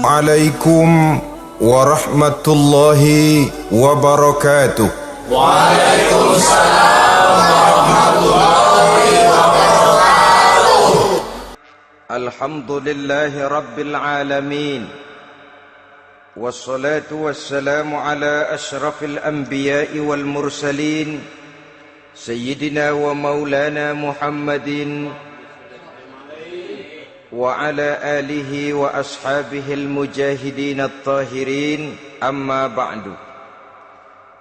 عليكم ورحمة الله وبركاته. وعليكم السلام ورحمة الله وبركاته. الحمد لله رب العالمين، والصلاة والسلام على أشرف الأنبياء والمرسلين سيدنا ومولانا محمد وعلى آله وأصحابه المجاهدين الطاهرين. أما بعد.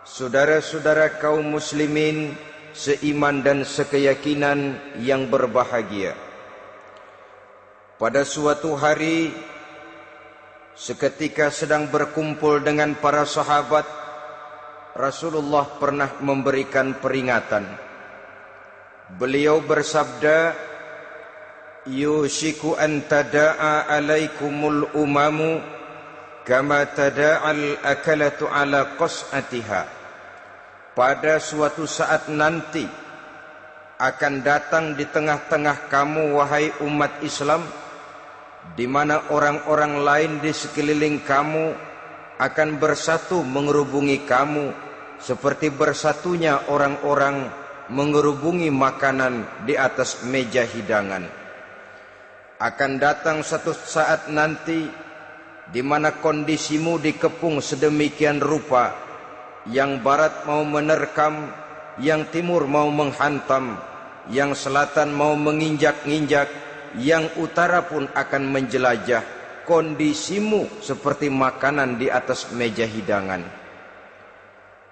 Saudara-saudara kaum muslimin seiman dan sekeyakinan yang berbahagia, pada suatu hari seketika sedang berkumpul dengan para sahabat, Rasulullah pernah memberikan peringatan. Beliau bersabda, yushiku an tada'a alaikumul umamu kama tada'al akalatu ala qas'atiha. Pada suatu saat nanti akan datang di tengah-tengah kamu, wahai umat Islam, di mana orang-orang lain di sekeliling kamu akan bersatu mengerubungi kamu seperti bersatunya orang-orang mengerubungi makanan di atas meja hidangan. Akan datang satu saat nanti di mana kondisimu dikepung sedemikian rupa, yang barat mau menerkam, yang timur mau menghantam, yang selatan mau menginjak-injak, yang utara pun akan menjelajah. Kondisimu seperti makanan di atas meja hidangan.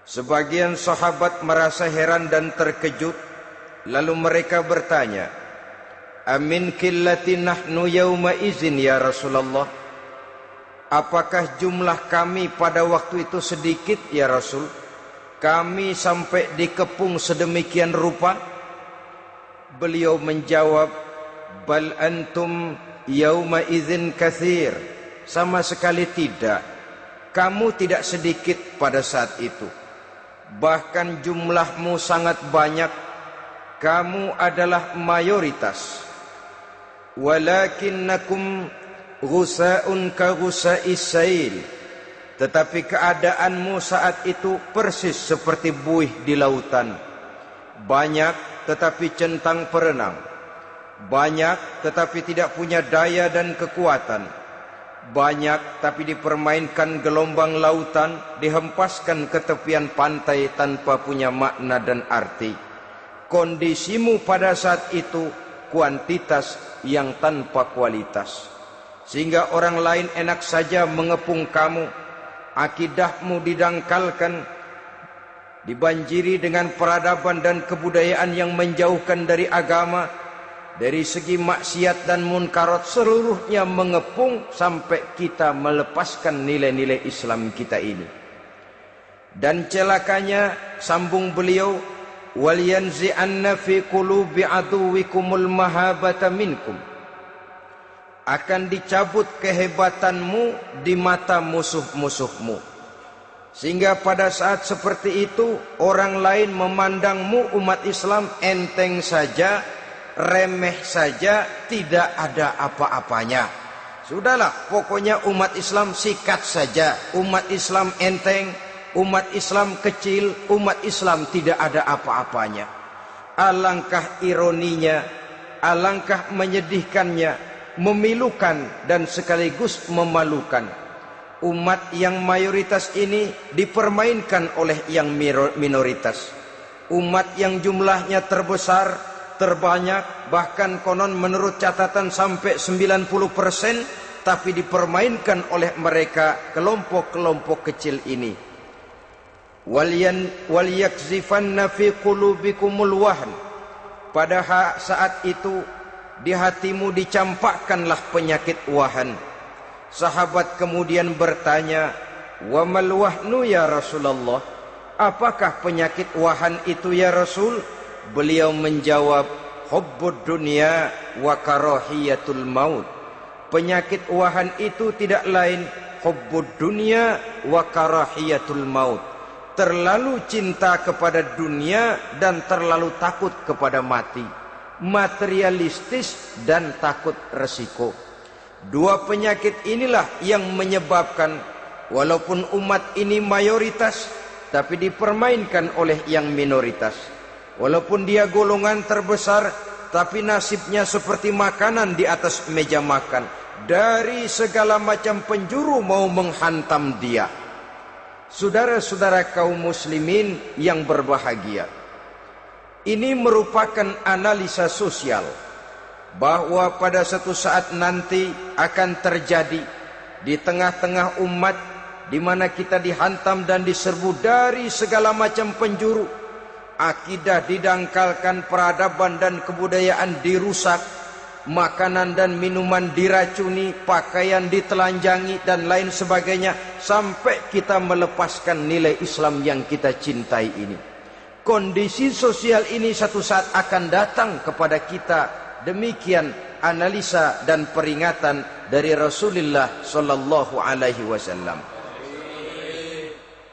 Sebagian sahabat merasa heran dan terkejut, lalu mereka bertanya, amin qillati nahnu yawma izin ya Rasulullah? Apakah jumlah kami pada waktu itu sedikit ya Rasul? Kami sampai dikepung sedemikian rupa? Beliau menjawab, bal antum yawma izin kathir. Sama sekali tidak. Kamu tidak sedikit pada saat itu. Bahkan jumlahmu sangat banyak. Kamu adalah mayoritas. Walakinnakum ghusa'un ka ghusa'is sail. Tetapi keadaanmu saat itu persis seperti buih di lautan. Banyak tetapi centang perenang. Banyak tetapi tidak punya daya dan kekuatan. Banyak tapi dipermainkan gelombang lautan, dihempaskan ke tepian pantai tanpa punya makna dan arti. Kondisimu pada saat itu kuantitas yang tanpa kualitas, sehingga orang lain enak saja mengepung kamu. Akidahmu didangkalkan, dibanjiri dengan peradaban dan kebudayaan yang menjauhkan dari agama. Dari segi maksiat dan munkarat seluruhnya mengepung sampai kita melepaskan nilai-nilai Islam kita ini. Dan celakanya, sambung beliau, wal yanzi'anna fi qulubi aduwikumul mahabata minkum. Akan dicabut kehebatanmu di mata musuh-musuhmu, sehingga pada saat seperti itu orang lain memandangmu umat Islam enteng saja, remeh saja, tidak ada apa-apanya. Sudahlah, pokoknya umat Islam sikat saja. Umat Islam enteng, umat Islam kecil, umat Islam tidak ada apa-apanya. Alangkah ironinya, alangkah menyedihkannya, memilukan dan sekaligus memalukan. Umat yang mayoritas ini dipermainkan oleh yang minoritas. Umat yang jumlahnya terbesar, terbanyak, bahkan konon menurut catatan sampai 90%, tapi dipermainkan oleh mereka kelompok-kelompok kecil ini. Wal yakzifanna fi qulubikumul wahn. Pada saat itu di hatimu dicampakkanlah penyakit wahan. Sahabat kemudian bertanya, wa mal wahnu ya Rasulullah? Apakah penyakit wahan itu ya Rasul? Beliau menjawab, hubbud dunya wa karahiyatul maut. Penyakit wahan itu tidak lain hubbud dunya wa karahiyatul maut. Terlalu cinta kepada dunia dan terlalu takut kepada mati. Materialistis dan takut resiko. Dua penyakit inilah yang menyebabkan walaupun umat ini mayoritas, tapi dipermainkan oleh yang minoritas. Walaupun dia golongan terbesar, tapi nasibnya seperti makanan di atas meja makan. Dari segala macam penjuru mau menghantam dia. Saudara-saudara kaum muslimin yang berbahagia, ini merupakan analisa sosial bahwa pada satu saat nanti akan terjadi di tengah-tengah umat di mana kita dihantam dan diserbu dari segala macam penjuru. Akidah didangkalkan, peradaban dan kebudayaan dirusak, makanan dan minuman diracuni, pakaian ditelanjangi dan lain sebagainya, sampai kita melepaskan nilai Islam yang kita cintai ini. Kondisi sosial ini satu saat akan datang kepada kita. Demikian analisa dan peringatan dari Rasulullah sallallahu alaihi wasallam.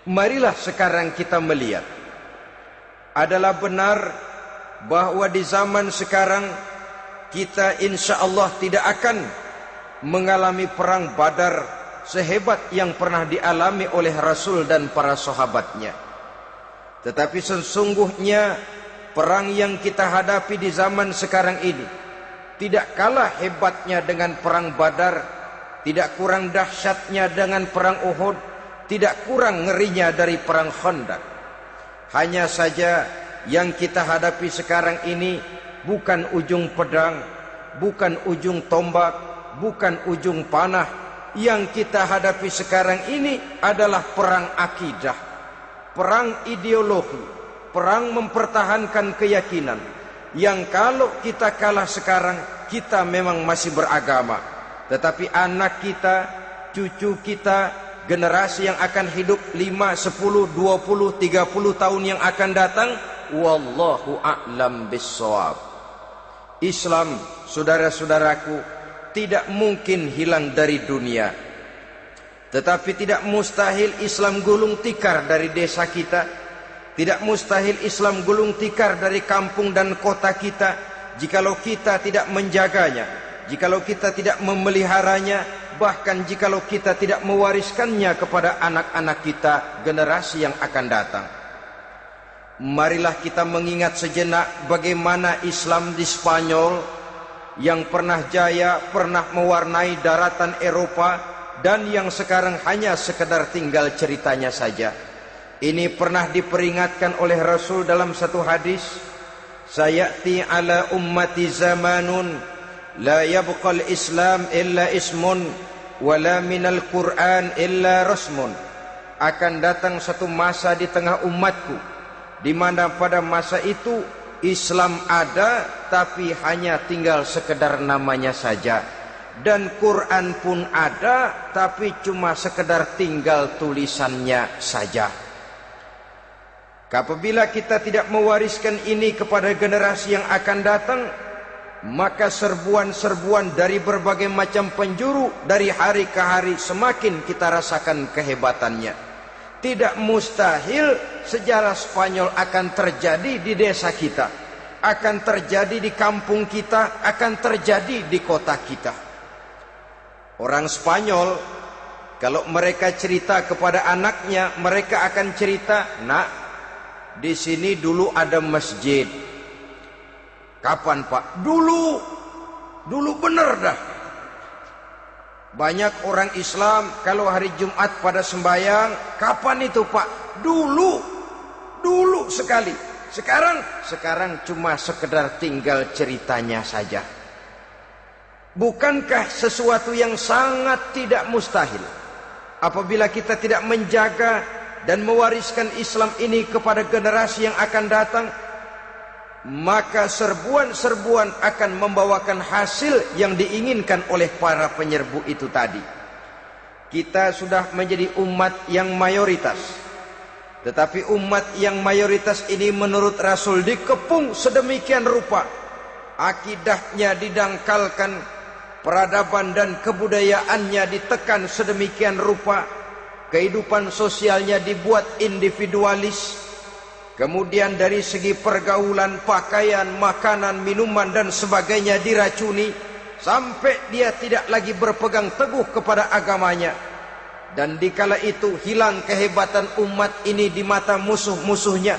Marilah sekarang kita melihat, adalah benar bahwa di zaman sekarang kita insya Allah tidak akan mengalami perang Badar sehebat yang pernah dialami oleh Rasul dan para sahabatnya. Tetapi sesungguhnya perang yang kita hadapi di zaman sekarang ini tidak kalah hebatnya dengan perang Badar, tidak kurang dahsyatnya dengan perang Uhud, tidak kurang ngerinya dari perang Khandaq. Hanya saja yang kita hadapi sekarang ini bukan ujung pedang, bukan ujung tombak, bukan ujung panah. Yang kita hadapi sekarang ini adalah perang akidah, perang ideologi, perang mempertahankan keyakinan. Yang kalau kita kalah sekarang, kita memang masih beragama. Tetapi anak kita, cucu kita, generasi yang akan hidup 5, 10, 20, 30 tahun yang akan datang, wallahu a'lam bissawab. Islam, saudara-saudaraku, tidak mungkin hilang dari dunia. Tetapi tidak mustahil Islam gulung tikar dari desa kita. Tidak mustahil Islam gulung tikar dari kampung dan kota kita, jikalau kita tidak menjaganya, jikalau kita tidak memeliharanya, bahkan jikalau kita tidak mewariskannya kepada anak-anak kita, generasi yang akan datang. Marilah kita mengingat sejenak bagaimana Islam di Spanyol yang pernah jaya, pernah mewarnai daratan Eropa, dan yang sekarang hanya sekedar tinggal ceritanya saja. Ini pernah diperingatkan oleh Rasul dalam satu hadis, sayati ala ummati zamanun la yabqal Islam illa ismun wala minal Quran illa rasmun. Akan datang satu masa di tengah umatku di mana pada masa itu Islam ada tapi hanya tinggal sekedar namanya saja, dan Quran pun ada tapi cuma sekedar tinggal tulisannya saja. Apabila kita tidak mewariskan ini kepada generasi yang akan datang, maka serbuan-serbuan dari berbagai macam penjuru dari hari ke hari semakin kita rasakan kehebatannya. Tidak mustahil sejarah Spanyol akan terjadi di desa kita, akan terjadi di kampung kita, akan terjadi di kota kita. Orang Spanyol kalau mereka cerita kepada anaknya, mereka akan cerita, "Nak, di sini dulu ada masjid." Kapan, Pak? Dulu bener dah. Banyak orang Islam kalau hari Jumat pada sembahyang, kapan itu, Pak? Dulu sekali. Sekarang cuma sekedar tinggal ceritanya saja. Bukankah sesuatu yang sangat tidak mustahil apabila kita tidak menjaga dan mewariskan Islam ini kepada generasi yang akan datang? Maka serbuan-serbuan akan membawakan hasil yang diinginkan oleh para penyerbu itu tadi. Kita sudah menjadi umat yang mayoritas, tetapi umat yang mayoritas ini menurut Rasul dikepung sedemikian rupa, akidahnya didangkalkan, peradaban dan kebudayaannya ditekan sedemikian rupa, kehidupan sosialnya dibuat individualis. Kemudian dari segi pergaulan, pakaian, makanan, minuman dan sebagainya diracuni, sampai dia tidak lagi berpegang teguh kepada agamanya. Dan dikala itu hilang kehebatan umat ini di mata musuh-musuhnya.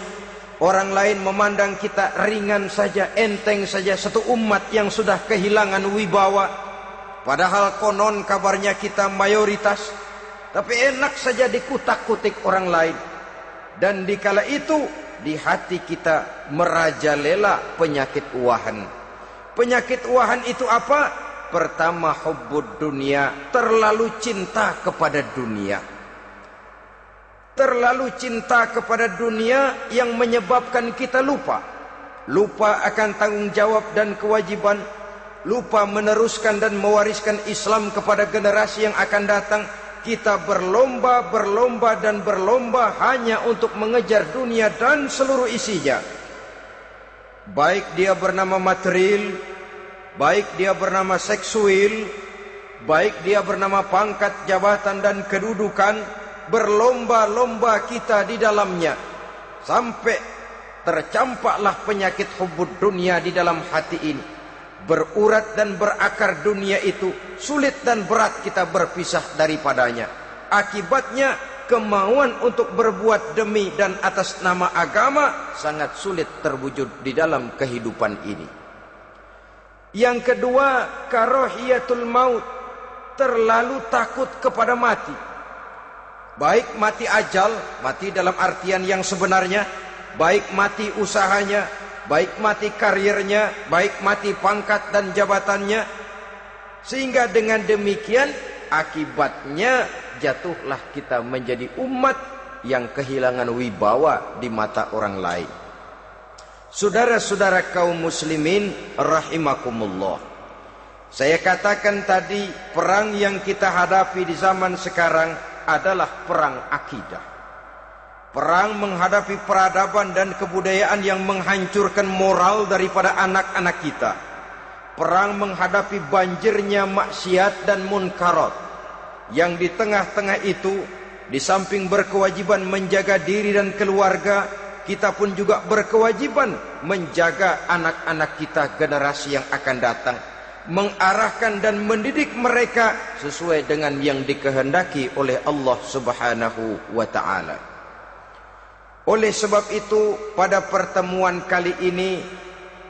Orang lain memandang kita ringan saja, enteng saja, satu umat yang sudah kehilangan wibawa. Padahal konon kabarnya kita mayoritas, tapi enak saja dikutak-kutik orang lain. Dan dikala itu di hati kita merajalela penyakit wahan. Penyakit wahan itu apa? Pertama, hubbud dunia, terlalu cinta kepada dunia. Terlalu cinta kepada dunia yang menyebabkan kita lupa akan tanggung jawab dan kewajiban, lupa meneruskan dan mewariskan Islam kepada generasi yang akan datang. Kita berlomba hanya untuk mengejar dunia dan seluruh isinya. Baik dia bernama material, baik dia bernama seksual, baik dia bernama pangkat, jabatan dan kedudukan, berlomba-lomba kita di dalamnya. Sampai tercampaklah penyakit hubbud dunia di dalam hati ini. Berurat dan berakar dunia itu, sulit dan berat kita berpisah daripadanya. Akibatnya kemauan untuk berbuat demi dan atas nama agama sangat sulit terwujud di dalam kehidupan ini. Yang kedua, karahiyatul maut, terlalu takut kepada mati. Baik mati ajal, mati dalam artian yang sebenarnya, baik mati usahanya, baik mati karirnya, baik mati pangkat dan jabatannya. Sehingga dengan demikian akibatnya jatuhlah kita menjadi umat yang kehilangan wibawa di mata orang lain. Saudara-saudara kaum muslimin rahimakumullah, saya katakan tadi, perang yang kita hadapi di zaman sekarang adalah perang akidah. Perang menghadapi peradaban dan kebudayaan yang menghancurkan moral daripada anak-anak kita. Perang menghadapi banjirnya maksiat dan munkarat, yang di tengah-tengah itu, di samping berkewajiban menjaga diri dan keluarga, kita pun juga berkewajiban menjaga anak-anak kita, generasi yang akan datang, mengarahkan dan mendidik mereka sesuai dengan yang dikehendaki oleh Allah Subhanahu wa ta'ala. Oleh sebab itu, pada pertemuan kali ini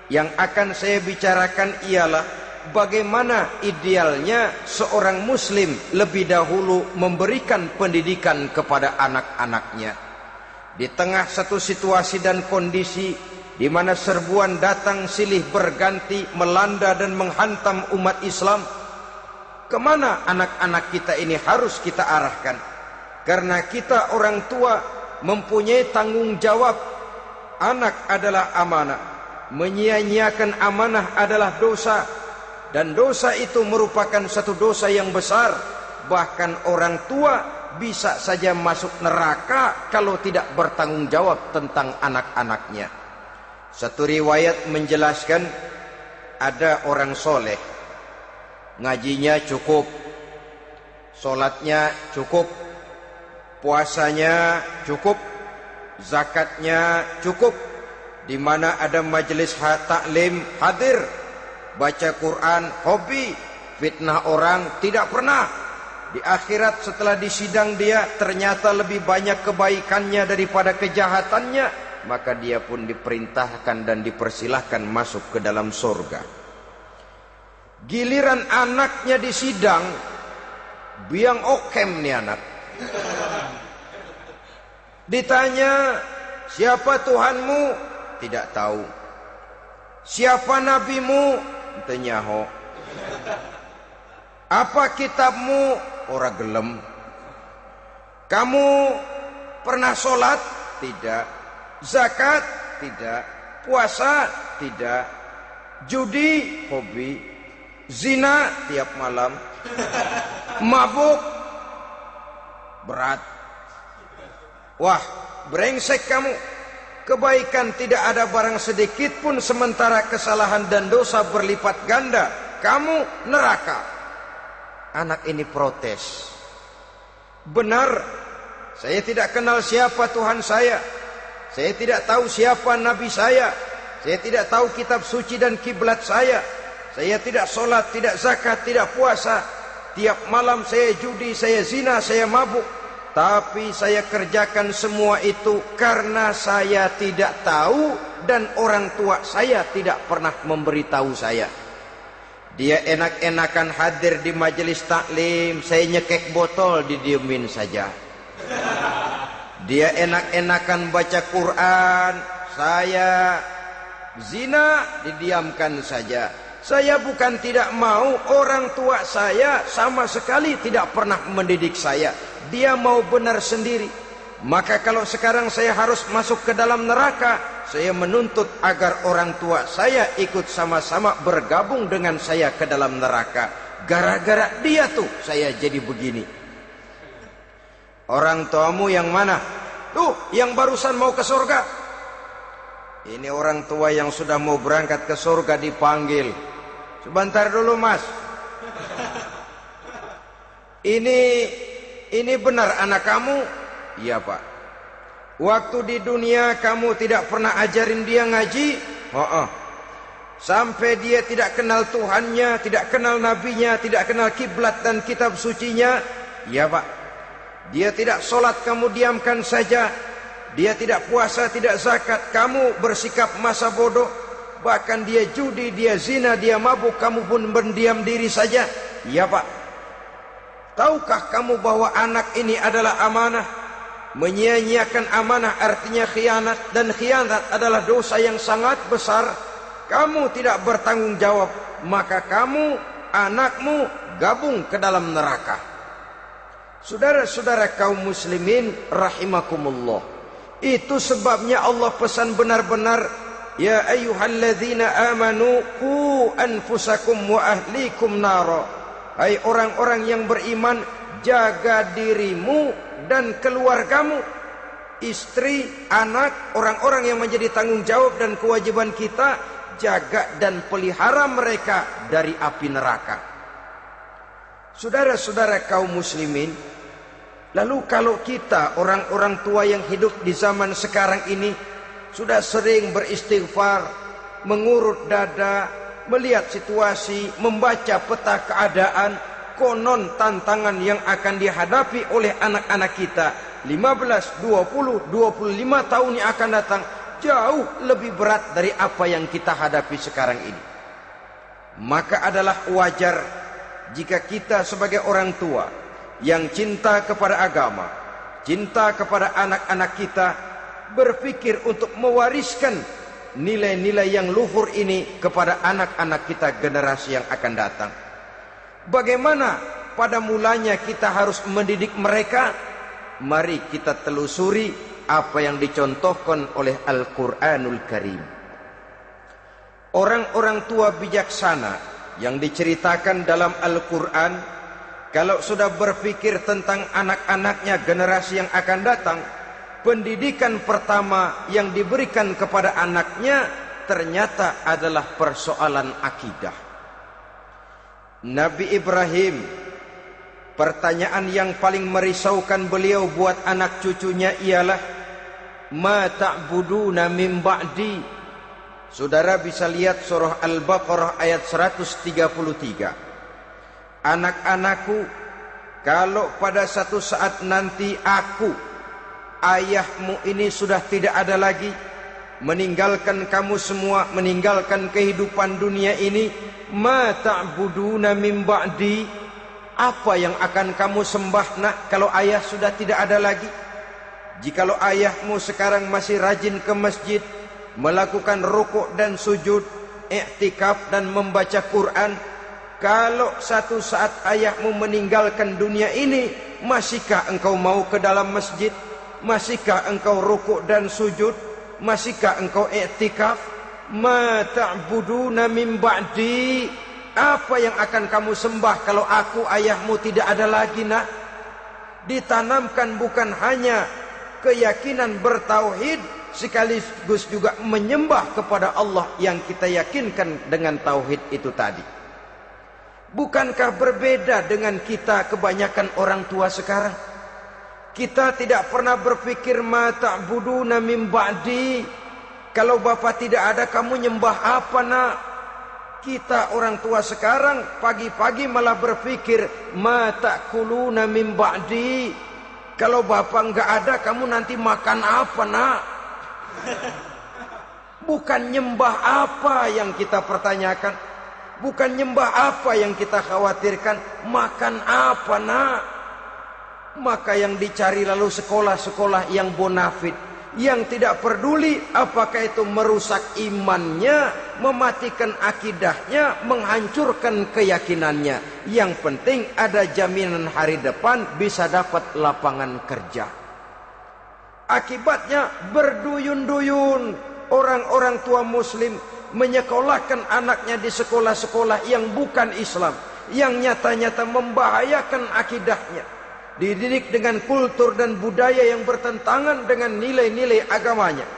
yang akan saya bicarakan ialah bagaimana idealnya seorang muslim lebih dahulu memberikan pendidikan kepada anak-anaknya. Di tengah satu situasi dan kondisi di mana serbuan datang silih berganti melanda dan menghantam umat Islam, kemana anak-anak kita ini harus kita arahkan? Karena kita orang tua mempunyai tanggung jawab. Anak adalah amanah, menyia-nyiakan amanah adalah dosa, dan dosa itu merupakan satu dosa yang besar. Bahkan orang tua bisa saja masuk neraka kalau tidak bertanggung jawab tentang anak-anaknya. Satu riwayat menjelaskan, ada orang soleh, ngajinya cukup, solatnya cukup, puasanya cukup, zakatnya cukup, di mana ada majelis taklim hadir, baca Quran hobi, fitnah orang tidak pernah. Di akhirat setelah disidang dia ternyata lebih banyak kebaikannya daripada kejahatannya, maka dia pun diperintahkan dan dipersilahkan masuk ke dalam surga. Giliran anaknya disidang, biang okem nih anak. Ditanya, siapa Tuhanmu? Tidak tahu. Siapa nabimu? Tenyaho. Apa kitabmu? Ora gelem. Kamu pernah sholat? Tidak. Zakat? Tidak. Puasa? Tidak. Judi? Hobi. Zina? Tiap malam. Mabuk? Berat. Wah, brengsek kamu. Kebaikan tidak ada barang sedikit pun, sementara kesalahan dan dosa berlipat ganda. Kamu neraka. Anak ini protes. Benar, saya tidak kenal siapa Tuhan saya. Saya tidak tahu siapa Nabi saya. Saya tidak tahu kitab suci dan kiblat saya. Saya tidak sholat, tidak zakat, tidak puasa. Tiap malam saya judi, saya zina, saya mabuk. Tapi saya kerjakan semua itu karena saya tidak tahu dan orang tua saya tidak pernah memberitahu saya. Dia enak-enakan hadir di majelis taklim, saya nyekek botol, didiemin saja. Dia enak-enakan baca Quran, saya zina, didiamkan saja. Saya bukan tidak mau, orang tua saya sama sekali tidak pernah mendidik saya. Dia mau benar sendiri. Maka kalau sekarang saya harus masuk ke dalam neraka, saya menuntut agar orang tua saya ikut sama-sama bergabung dengan saya ke dalam neraka. Gara-gara dia tuh saya jadi begini. Orang tuamu yang mana? Tuh, yang barusan mau ke surga. Ini orang tua yang sudah mau berangkat ke surga dipanggil. Sebentar dulu mas. Ini benar anak kamu? Iya pak. Waktu di dunia kamu tidak pernah ajarin dia ngaji? Sampai dia tidak kenal Tuhannya, tidak kenal nabinya, tidak kenal kiblat dan kitab sucinya? Iya pak. Dia tidak sholat, kamu diamkan saja. Dia tidak puasa, tidak zakat, kamu bersikap masa bodoh. Bahkan dia judi, dia zina, dia mabuk, kamu pun berdiam diri saja. Iya pak. Tahukah kamu bahwa anak ini adalah amanah? Menyia-nyiakan amanah artinya khianat, dan khianat adalah dosa yang sangat besar. Kamu tidak bertanggung jawab, maka kamu, anakmu gabung ke dalam neraka. Saudara-saudara kaum muslimin rahimakumullah, itu sebabnya Allah pesan benar-benar, ya ayyuhalladzina amanu qu anfusakum wa ahlikum nara. Hai orang-orang yang beriman, jaga dirimu dan keluargamu, istri, anak, orang-orang yang menjadi tanggung jawab dan kewajiban kita, jaga dan pelihara mereka dari api neraka. Saudara-saudara kaum muslimin, lalu kalau kita orang-orang tua yang hidup di zaman sekarang ini sudah sering beristighfar, mengurut dada, melihat situasi, membaca peta keadaan, konon tantangan yang akan dihadapi oleh anak-anak kita 15, 20, 25 tahun yang akan datang jauh lebih berat dari apa yang kita hadapi sekarang ini. Maka adalah wajar jika kita sebagai orang tua yang cinta kepada agama, cinta kepada anak-anak kita, berpikir untuk mewariskan nilai-nilai yang luhur ini kepada anak-anak kita generasi yang akan datang. Bagaimana pada mulanya kita harus mendidik mereka? Mari kita telusuri apa yang dicontohkan oleh Al-Quranul Karim. Orang-orang tua bijaksana yang diceritakan dalam Al-Quran, kalau sudah berpikir tentang anak-anaknya generasi yang akan datang, pendidikan pertama yang diberikan kepada anaknya ternyata adalah persoalan akidah. Nabi Ibrahim, pertanyaan yang paling merisaukan beliau buat anak cucunya ialah, ma ta'buduna min ba'di. Saudara bisa lihat surah Al-Baqarah ayat 133. Anak-anakku, kalau pada satu saat nanti aku, ayahmu ini sudah tidak ada lagi, meninggalkan kamu semua, meninggalkan kehidupan dunia ini, ma ta'buduna min ba'di, apa yang akan kamu sembah nak kalau ayah sudah tidak ada lagi? Jikalau ayahmu sekarang masih rajin ke masjid, melakukan rukuk dan sujud, i'tikaf dan membaca Quran, kalau satu saat ayahmu meninggalkan dunia ini, masihkah engkau mau ke dalam masjid? Masihkah engkau rukuk dan sujud? Masihkah engkau i'tikaf? Ma ta'buduna min ba'di, apa yang akan kamu sembah kalau aku ayahmu tidak ada lagi nak? Ditanamkan bukan hanya keyakinan bertauhid, sekaligus juga menyembah kepada Allah yang kita yakinkan dengan tauhid itu tadi. Bukankah berbeda dengan kita kebanyakan orang tua sekarang? Kita tidak pernah berpikir ma ta'buduna min ba'di. Kalau bapak tidak ada, kamu nyembah apa nak? Kita orang tua sekarang pagi-pagi malah berpikir, ma ta'kuluna min ba'di. Kalau bapak enggak ada, kamu nanti makan apa, nak? Bukan nyembah apa yang kita pertanyakan, bukan nyembah apa yang kita khawatirkan, makan apa, nak? Maka yang dicari lalu sekolah-sekolah yang bonafit, yang tidak peduli apakah itu merusak imannya, mematikan akidahnya, menghancurkan keyakinannya. Yang penting ada jaminan hari depan bisa dapat lapangan kerja. Akibatnya berduyun-duyun orang-orang tua muslim menyekolahkan anaknya di sekolah-sekolah yang bukan Islam, yang nyata-nyata membahayakan akidahnya. Dididik dengan kultur dan budaya yang bertentangan dengan nilai-nilai agamanya.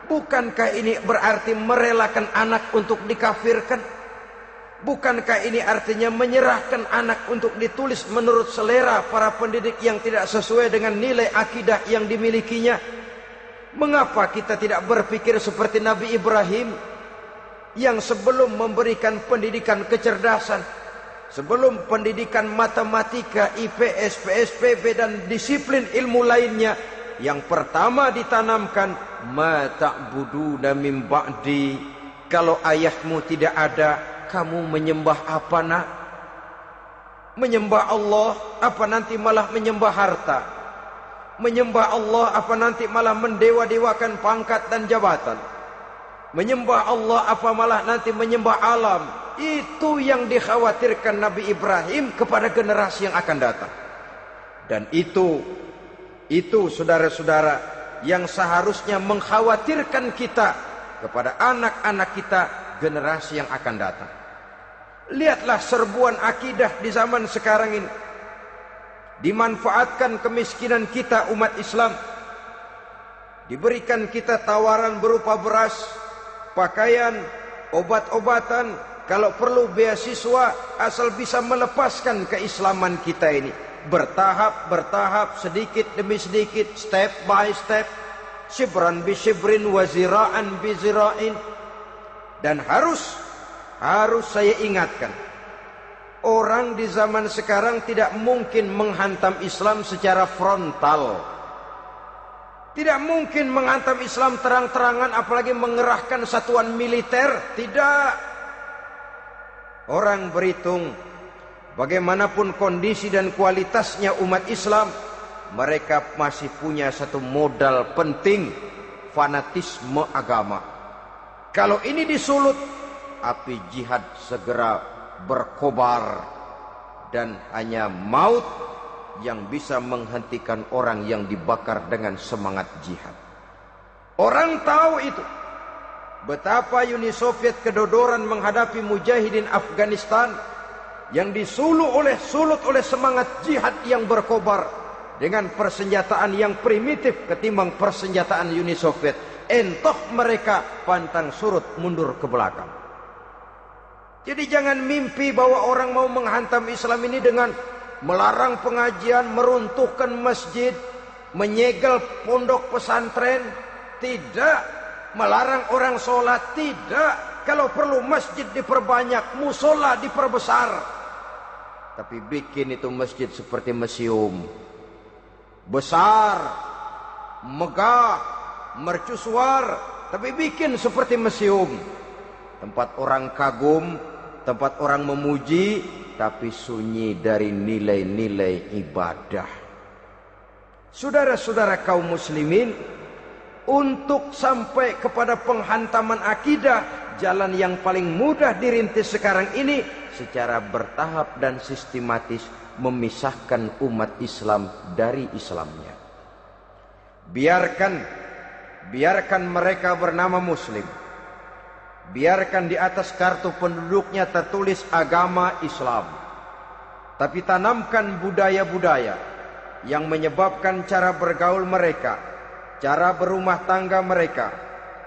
Bukankah ini berarti merelakan anak untuk dikafirkan? Bukankah ini artinya menyerahkan anak untuk ditulis menurut selera para pendidik yang tidak sesuai dengan nilai akidah yang dimilikinya? Mengapa kita tidak berpikir seperti Nabi Ibrahim yang sebelum memberikan pendidikan kecerdasan, sebelum pendidikan matematika, IPS, PSPB dan disiplin ilmu lainnya, yang pertama ditanamkan, ma ta'buduna min ba'di. Kalau ayahmu tidak ada, kamu menyembah apa, nak? Menyembah Allah, apa nanti malah menyembah harta? Menyembah Allah, apa nanti malah mendewa-dewakan pangkat dan jabatan? Menyembah Allah, apa malah nanti menyembah alam? Itu yang dikhawatirkan Nabi Ibrahim kepada generasi yang akan datang. Dan itu saudara-saudara yang seharusnya mengkhawatirkan kita kepada anak-anak kita, generasi yang akan datang. Lihatlah serbuan akidah di zaman sekarang ini. Dimanfaatkan kemiskinan kita umat Islam. Diberikan kita tawaran berupa beras, pakaian, obat-obatan, kalau perlu beasiswa, asal bisa melepaskan keislaman kita ini. Bertahap, sedikit demi sedikit, step by step, shibran bi shibrin wa zira'an bi zira'in. Dan harus saya ingatkan, orang di zaman sekarang tidak mungkin menghantam Islam secara frontal. Tidak mungkin menghantam Islam terang-terangan, apalagi mengerahkan satuan militer. Tidak. Orang berhitung bagaimanapun kondisi dan kualitasnya umat Islam, mereka masih punya satu modal penting, fanatisme agama. Kalau ini disulut, api jihad segera berkobar, dan hanya maut yang bisa menghentikan orang yang dibakar dengan semangat jihad. Orang tahu itu. Betapa Uni Soviet kedodoran menghadapi mujahidin Afghanistan yang disulut oleh semangat jihad yang berkobar dengan persenjataan yang primitif ketimbang persenjataan Uni Soviet. Entah mereka pantang surut mundur ke belakang. Jadi jangan mimpi bahwa orang mau menghantam Islam ini dengan melarang pengajian, meruntuhkan masjid, menyegel pondok pesantren. Tidak. Melarang orang sholat. Tidak. Kalau perlu masjid diperbanyak, musola diperbesar. Tapi bikin itu masjid seperti museum. Besar, megah, mercusuar, tapi bikin seperti museum. Tempat orang kagum, tempat orang memuji, tapi sunyi dari nilai-nilai ibadah. Saudara-saudara kaum muslimin, untuk sampai kepada penghantaman akidah, jalan yang paling mudah dirintis sekarang ini secara bertahap dan sistematis, memisahkan umat Islam dari Islamnya. Biarkan mereka bernama Muslim. Biarkan di atas kartu penduduknya tertulis agama Islam. Tapi tanamkan budaya-budaya yang menyebabkan cara bergaul mereka, cara berumah tangga mereka,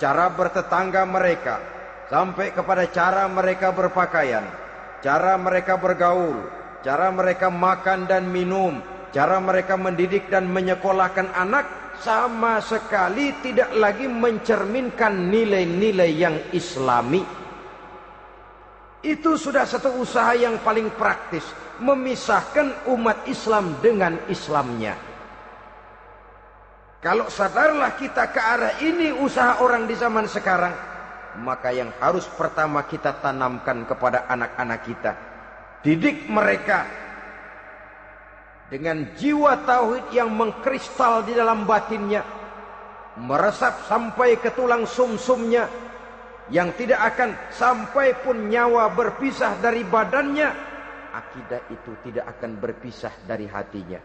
cara bertetangga mereka, sampai kepada cara mereka berpakaian, cara mereka bergaul, cara mereka makan dan minum, cara mereka mendidik dan menyekolahkan anak, sama sekali tidak lagi mencerminkan nilai-nilai yang islami. Itu sudah satu usaha yang paling praktis, memisahkan umat Islam dengan Islamnya. Kalau sadarlah kita ke arah ini usaha orang di zaman sekarang, maka yang harus pertama kita tanamkan kepada anak-anak kita, didik mereka dengan jiwa tauhid yang mengkristal di dalam batinnya, meresap sampai ke tulang sumsumnya, yang tidak akan sampai pun nyawa berpisah dari badannya, akidah itu tidak akan berpisah dari hatinya.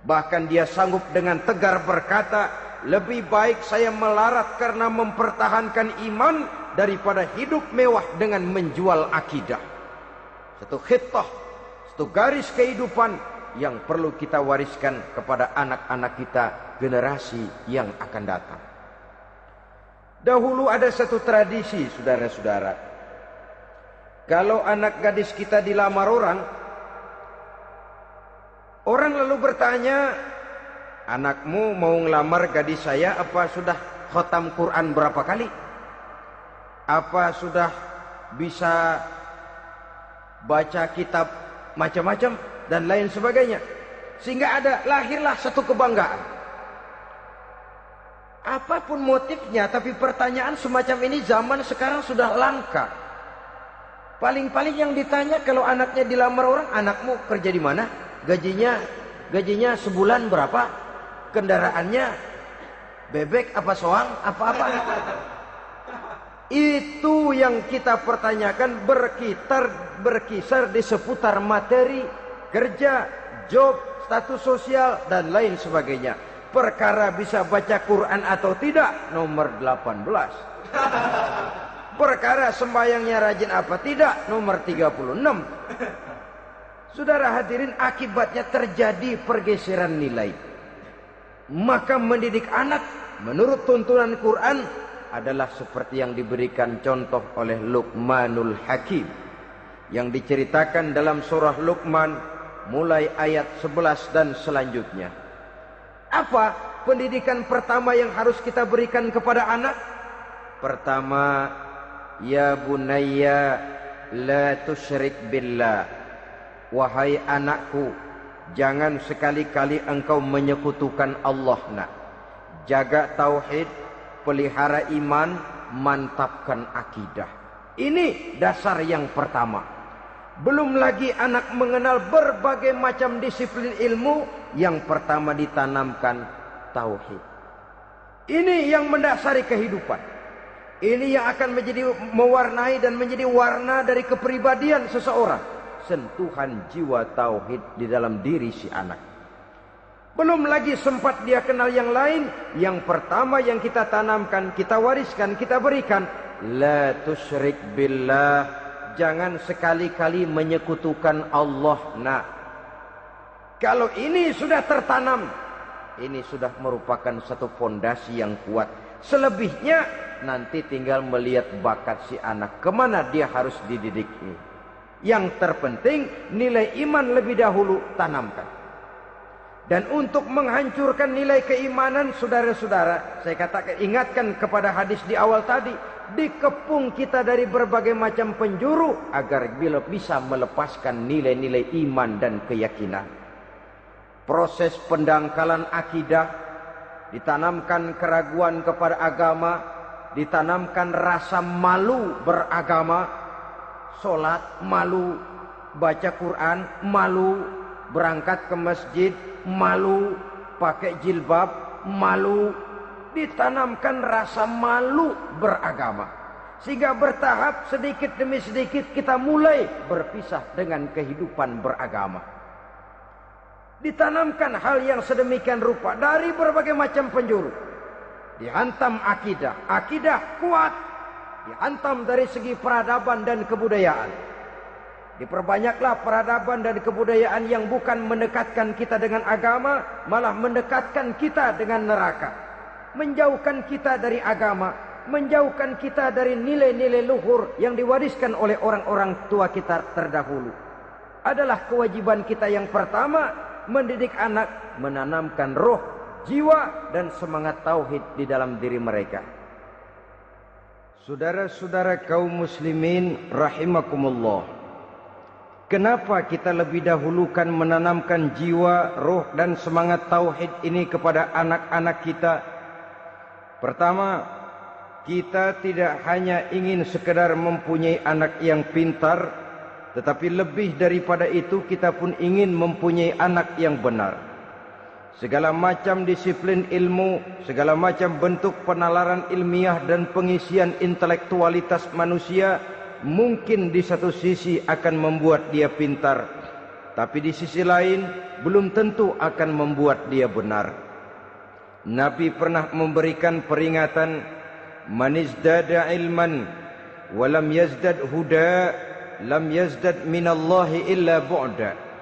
Bahkan dia sanggup dengan tegar berkata, lebih baik saya melarat karena mempertahankan iman daripada hidup mewah dengan menjual akidah. Satu khittah, satu garis kehidupan yang perlu kita wariskan kepada anak-anak kita, generasi yang akan datang. Dahulu ada satu tradisi, saudara-saudara. Kalau anak gadis kita dilamar orang lalu bertanya, anakmu mau ngelamar gadis saya, apa sudah khatam Quran berapa kali? Apa sudah bisa baca kitab macam-macam dan lain sebagainya? Sehingga lahirlah satu kebanggaan. Apapun motifnya, tapi pertanyaan semacam ini zaman sekarang sudah langka. Paling-paling yang ditanya kalau anaknya dilamar orang, anakmu kerja di mana? Gajinya sebulan berapa? Kendaraannya bebek apa soang? Apa-apa? Itu yang kita pertanyakan, berkisar di seputar materi, kerja, job, status sosial, dan lain sebagainya. Perkara bisa baca Quran atau tidak, nomor 18. Perkara sembahyangnya rajin apa tidak, nomor 36. Saudara hadirin, akibatnya terjadi pergeseran nilai. Maka mendidik anak menurut tuntunan Quran adalah seperti yang diberikan contoh oleh Luqmanul Hakim, yang diceritakan dalam surah Luqman mulai ayat 11 dan selanjutnya. Apa pendidikan pertama yang harus kita berikan kepada anak? Pertama, ya bunayya la tusyrik billah. Wahai anakku, jangan sekali-kali engkau menyekutukan Allah. Nak, jaga tauhid, pelihara iman, mantapkan akidah. Ini dasar yang pertama. Belum lagi anak mengenal berbagai macam disiplin ilmu, yang pertama ditanamkan tauhid. Ini yang mendasari kehidupan. Ini yang akan mewarnai dan menjadi warna dari kepribadian seseorang. Sentuhan jiwa tauhid di dalam diri si anak. Belum lagi sempat dia kenal yang lain. Yang pertama yang kita tanamkan, kita wariskan, kita berikan, la tusyrik billah. Jangan sekali-kali menyekutukan Allah. Nah, kalau ini sudah tertanam, ini sudah merupakan satu fondasi yang kuat. Selebihnya nanti tinggal melihat bakat si anak, kemana dia harus dididik. Yang terpenting nilai iman lebih dahulu tanamkan. Dan untuk menghancurkan nilai keimanan, saudara-saudara, saya katakan, ingatkan kepada hadis di awal tadi, dikepung kita dari berbagai macam penjuru agar bisa melepaskan nilai-nilai iman dan keyakinan. Proses pendangkalan akidah, ditanamkan keraguan kepada agama, ditanamkan rasa malu beragama, sholat malu, baca Quran malu, berangkat ke masjid malu, pakai jilbab malu. Ditanamkan rasa malu beragama, sehingga bertahap sedikit demi sedikit kita mulai berpisah dengan kehidupan beragama. Ditanamkan hal yang sedemikian rupa dari berbagai macam penjuru. Dihantam akidah, akidah kuat. Dihantam dari segi peradaban dan kebudayaan. Diperbanyaklah peradaban dan kebudayaan yang bukan mendekatkan kita dengan agama, malah mendekatkan kita dengan neraka. Menjauhkan kita dari agama, menjauhkan kita dari nilai-nilai luhur yang diwariskan oleh orang-orang tua kita terdahulu. Adalah kewajiban kita yang pertama, mendidik anak, menanamkan roh, jiwa, dan semangat tauhid di dalam diri mereka. Saudara-saudara kaum muslimin rahimakumullah. Kenapa kita lebih dahulukan menanamkan jiwa, roh dan semangat tauhid ini kepada anak-anak kita? Pertama, kita tidak hanya ingin sekedar mempunyai anak yang pintar, tetapi lebih daripada itu kita pun ingin mempunyai anak yang benar. Segala macam disiplin ilmu, segala macam bentuk penalaran ilmiah dan pengisian intelektualitas manusia mungkin di satu sisi akan membuat dia pintar, tapi di sisi lain belum tentu akan membuat dia benar. Nabi pernah memberikan peringatan, "Man izdada ilman wa lam yazdad huda, lam yazdad minallahi illa bu'da."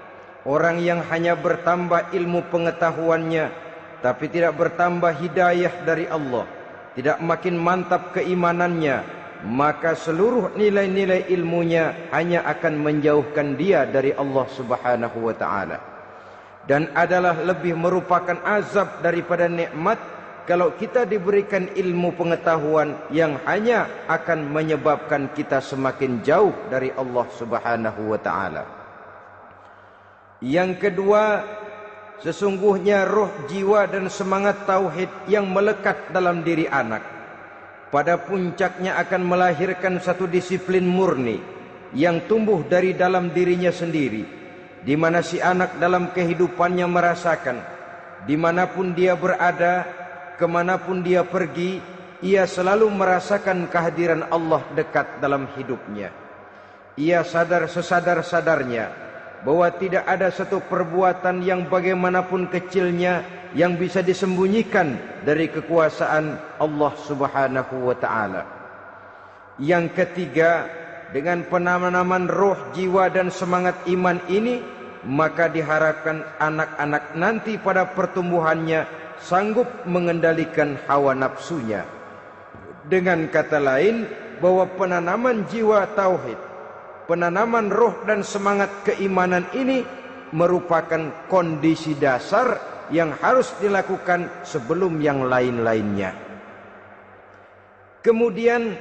Orang yang hanya bertambah ilmu pengetahuannya tapi tidak bertambah hidayah dari Allah, tidak makin mantap keimanannya, maka seluruh nilai-nilai ilmunya hanya akan menjauhkan dia dari Allah Subhanahu wa taala. Dan adalah lebih merupakan azab daripada nikmat kalau kita diberikan ilmu pengetahuan yang hanya akan menyebabkan kita semakin jauh dari Allah Subhanahu wa taala. Yang kedua, sesungguhnya roh, jiwa dan semangat tauhid yang melekat dalam diri anak pada puncaknya akan melahirkan satu disiplin murni yang tumbuh dari dalam dirinya sendiri, di mana si anak dalam kehidupannya merasakan dimanapun dia berada, kemanapun dia pergi, ia selalu merasakan kehadiran Allah dekat dalam hidupnya. Ia sadar sesadar-sadarnya bahwa tidak ada satu perbuatan yang bagaimanapun kecilnya yang bisa disembunyikan dari kekuasaan Allah Subhanahu wa taala. Yang ketiga, dengan penanaman roh, jiwa dan semangat iman ini, maka diharapkan anak-anak nanti pada pertumbuhannya sanggup mengendalikan hawa nafsunya. Dengan kata lain, bahwa penanaman jiwa tauhid, penanaman roh dan semangat keimanan ini merupakan kondisi dasar yang harus dilakukan sebelum yang lain-lainnya. Kemudian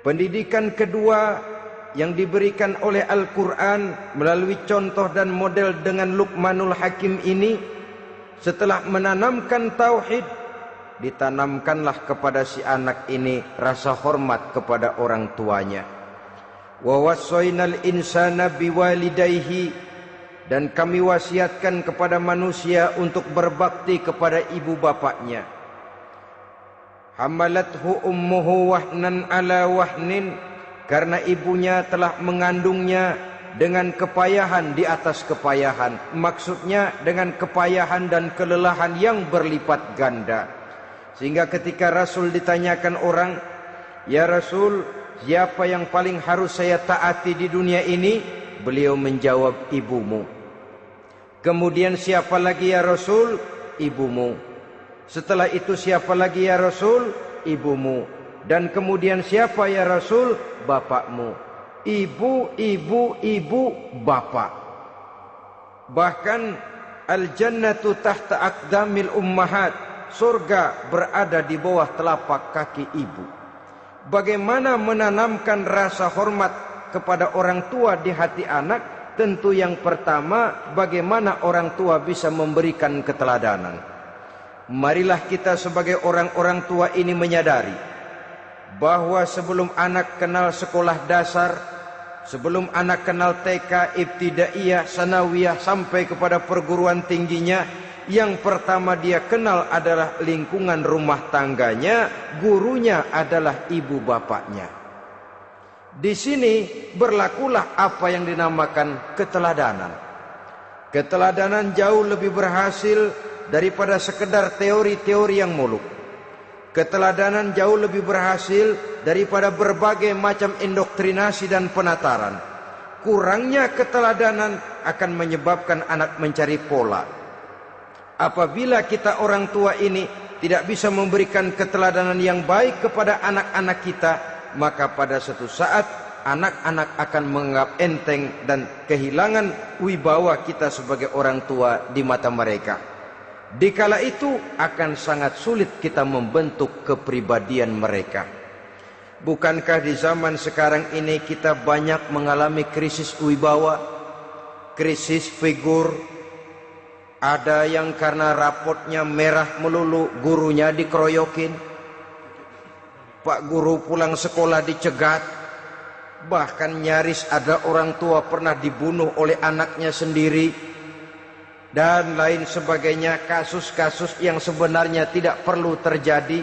pendidikan kedua yang diberikan oleh Al-Quran melalui contoh dan model dengan Luqmanul Hakim ini, setelah menanamkan tauhid, ditanamkanlah kepada si anak ini rasa hormat kepada orang tuanya. Wa wassaynal insana biwalidayhi, dan kami wasiatkan kepada manusia untuk berbakti kepada ibu bapaknya. Hamalathu ummuhu wahnan ala wahnin, karena ibunya telah mengandungnya dengan kepayahan di atas kepayahan. Maksudnya dengan kepayahan dan kelelahan yang berlipat ganda. Sehingga ketika Rasul ditanyakan orang, "Ya Rasul, siapa yang paling harus saya taati di dunia ini?" Beliau menjawab, "Ibumu." Kemudian, "Siapa lagi ya Rasul?" "Ibumu." Setelah itu, "Siapa lagi ya Rasul?" "Ibumu." Dan kemudian, "Siapa ya Rasul?" "Bapakmu." Ibu, ibu, ibu, bapak. Bahkan al-jannatu tahta aqdamil ummahat, surga berada di bawah telapak kaki ibu. Bagaimana menanamkan rasa hormat kepada orang tua di hati anak? Tentu yang pertama, bagaimana orang tua bisa memberikan keteladanan. Marilah kita sebagai orang-orang tua ini menyadari bahwa sebelum anak kenal sekolah dasar, sebelum anak kenal TK, ibtidaiyah, sanawiyah sampai kepada perguruan tingginya, yang pertama dia kenal adalah lingkungan rumah tangganya, gurunya adalah ibu bapaknya. Di sini berlakulah apa yang dinamakan keteladanan. Keteladanan jauh lebih berhasil daripada sekedar teori-teori yang muluk. Keteladanan jauh lebih berhasil daripada berbagai macam indoktrinasi dan penataran. Kurangnya keteladanan akan menyebabkan anak mencari pola. Apabila kita orang tua ini tidak bisa memberikan keteladanan yang baik kepada anak-anak kita, maka pada suatu saat anak-anak akan menganggap enteng dan kehilangan wibawa kita sebagai orang tua di mata mereka. Dikala itu akan sangat sulit kita membentuk kepribadian mereka. Bukankah di zaman sekarang ini kita banyak mengalami krisis wibawa, krisis figur? Ada yang karena rapotnya merah melulu, gurunya dikeroyokin. Pak guru pulang sekolah dicegat. Bahkan nyaris ada orang tua pernah dibunuh oleh anaknya sendiri. Dan lain sebagainya, kasus-kasus yang sebenarnya tidak perlu terjadi,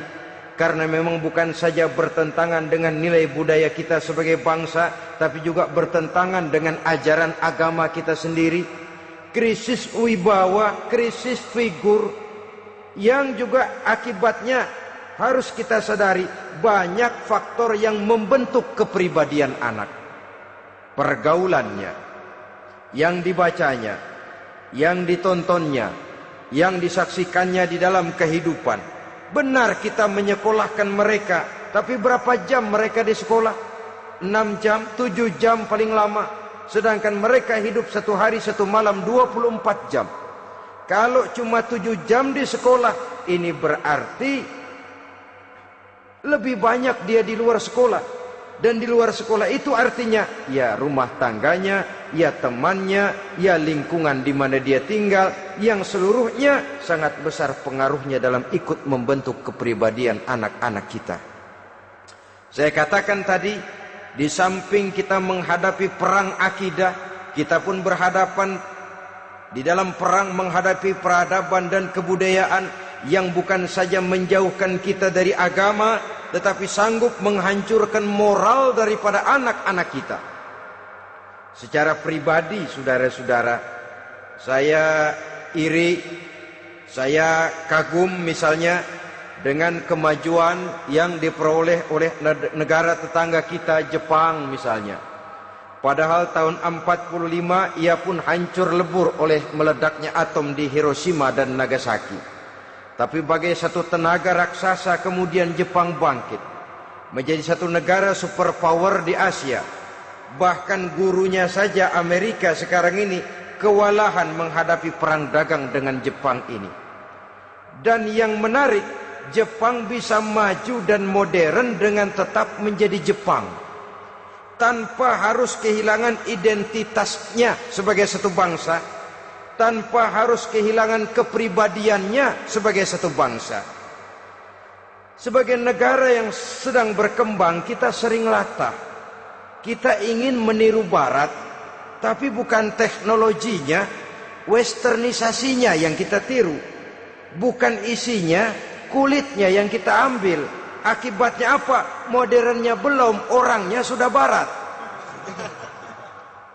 karena memang bukan saja bertentangan dengan nilai budaya kita sebagai bangsa, tapi juga bertentangan dengan ajaran agama kita sendiri. Krisis wibawa, krisis figur, yang juga akibatnya harus kita sadari banyak faktor yang membentuk kepribadian anak. Pergaulannya, yang dibacanya, yang ditontonnya, yang disaksikannya di dalam kehidupan. Benar kita menyekolahkan mereka, tapi berapa jam mereka di sekolah? 6 jam, 7 jam paling lama. Sedangkan mereka hidup 1 hari 1 malam 24 jam. Kalau cuma 7 jam di sekolah, ini berarti lebih banyak dia di luar sekolah. Dan di luar sekolah itu artinya ya rumah tangganya, ya temannya, ya lingkungan di mana dia tinggal, yang seluruhnya sangat besar pengaruhnya dalam ikut membentuk kepribadian anak-anak kita. Saya katakan tadi, di samping kita menghadapi perang akidah, kita pun berhadapan di dalam perang menghadapi peradaban dan kebudayaan yang bukan saja menjauhkan kita dari agama, tetapi sanggup menghancurkan moral daripada anak-anak kita. Secara pribadi, saudara-saudara, saya iri, saya kagum misalnya dengan kemajuan yang diperoleh oleh negara tetangga kita, Jepang misalnya. Padahal tahun 45 ia pun hancur lebur oleh meledaknya atom di Hiroshima dan Nagasaki. Tapi bagai satu tenaga raksasa kemudian Jepang bangkit menjadi satu negara superpower di Asia. Bahkan gurunya saja Amerika sekarang ini kewalahan menghadapi perang dagang dengan Jepang ini. Dan yang menarik, Jepang bisa maju dan modern dengan tetap menjadi Jepang, tanpa harus kehilangan identitasnya sebagai satu bangsa, tanpa harus kehilangan kepribadiannya sebagai satu bangsa. Sebagai negara yang sedang berkembang, kita sering latah. Kita ingin meniru Barat, tapi bukan teknologinya, westernisasinya yang kita tiru. Bukan isinya, kulitnya yang kita ambil. Akibatnya apa? Modernnya belum, orangnya sudah Barat.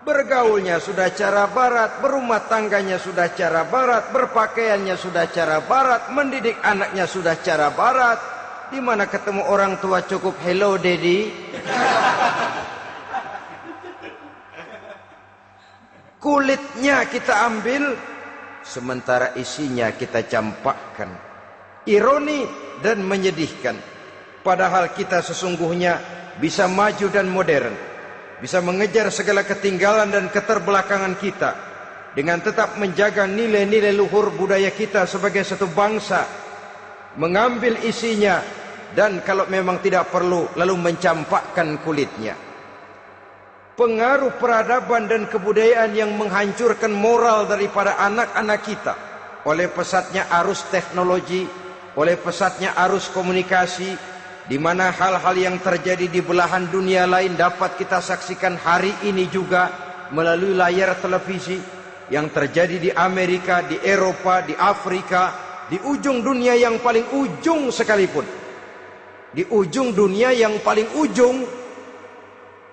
Bergaulnya sudah cara Barat, berumah tangganya sudah cara Barat, berpakaiannya sudah cara Barat, mendidik anaknya sudah cara Barat. Di mana ketemu orang tua cukup hello daddy. Kulitnya kita ambil, sementara isinya kita campakkan. Ironi dan menyedihkan. Padahal kita sesungguhnya bisa maju dan modern, bisa mengejar segala ketinggalan dan keterbelakangan kita, dengan tetap menjaga nilai-nilai luhur budaya kita sebagai satu bangsa, mengambil isinya, dan kalau memang tidak perlu, lalu mencampakkan kulitnya. Pengaruh peradaban dan kebudayaan yang menghancurkan moral daripada anak-anak kita oleh pesatnya arus teknologi, oleh pesatnya arus komunikasi, di mana hal-hal yang terjadi di belahan dunia lain dapat kita saksikan hari ini juga melalui layar televisi. Yang terjadi di Amerika, di Eropa, di Afrika, di ujung dunia yang paling ujung sekalipun, di ujung dunia yang paling ujung,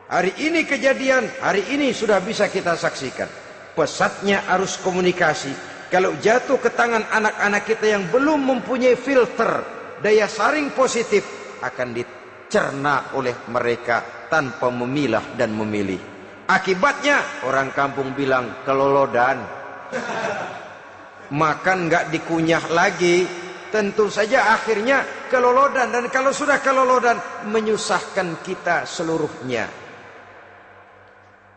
hari ini kejadian, hari ini sudah bisa kita saksikan. Pesatnya arus komunikasi, kalau jatuh ke tangan anak-anak kita yang belum mempunyai filter, daya saring positif, akan dicerna oleh mereka tanpa memilah dan memilih. Akibatnya orang kampung bilang kelolodan. Makan nggak dikunyah lagi, tentu saja akhirnya kelolodan. Dan kalau sudah kelolodan, menyusahkan kita seluruhnya.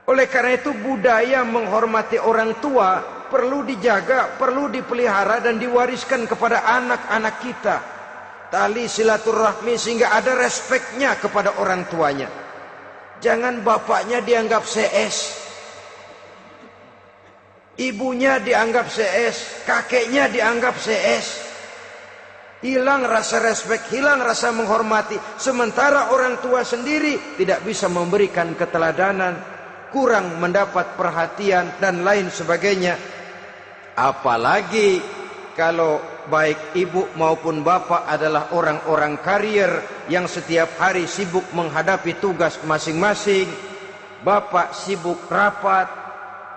Oleh karena itu budaya menghormati orang tua perlu dijaga, perlu dipelihara dan diwariskan kepada anak-anak kita. tali silaturahmi sehingga ada respeknya kepada orang tuanya. Jangan bapaknya dianggap CS, ibunya dianggap CS, kakeknya dianggap CS. Hilang rasa respek, hilang rasa menghormati. Sementara orang tua sendiri tidak bisa memberikan keteladanan, kurang mendapat perhatian dan lain sebagainya. Apalagi kalau baik ibu maupun bapak adalah orang-orang karier yang setiap hari sibuk menghadapi tugas masing-masing. Bapak sibuk rapat,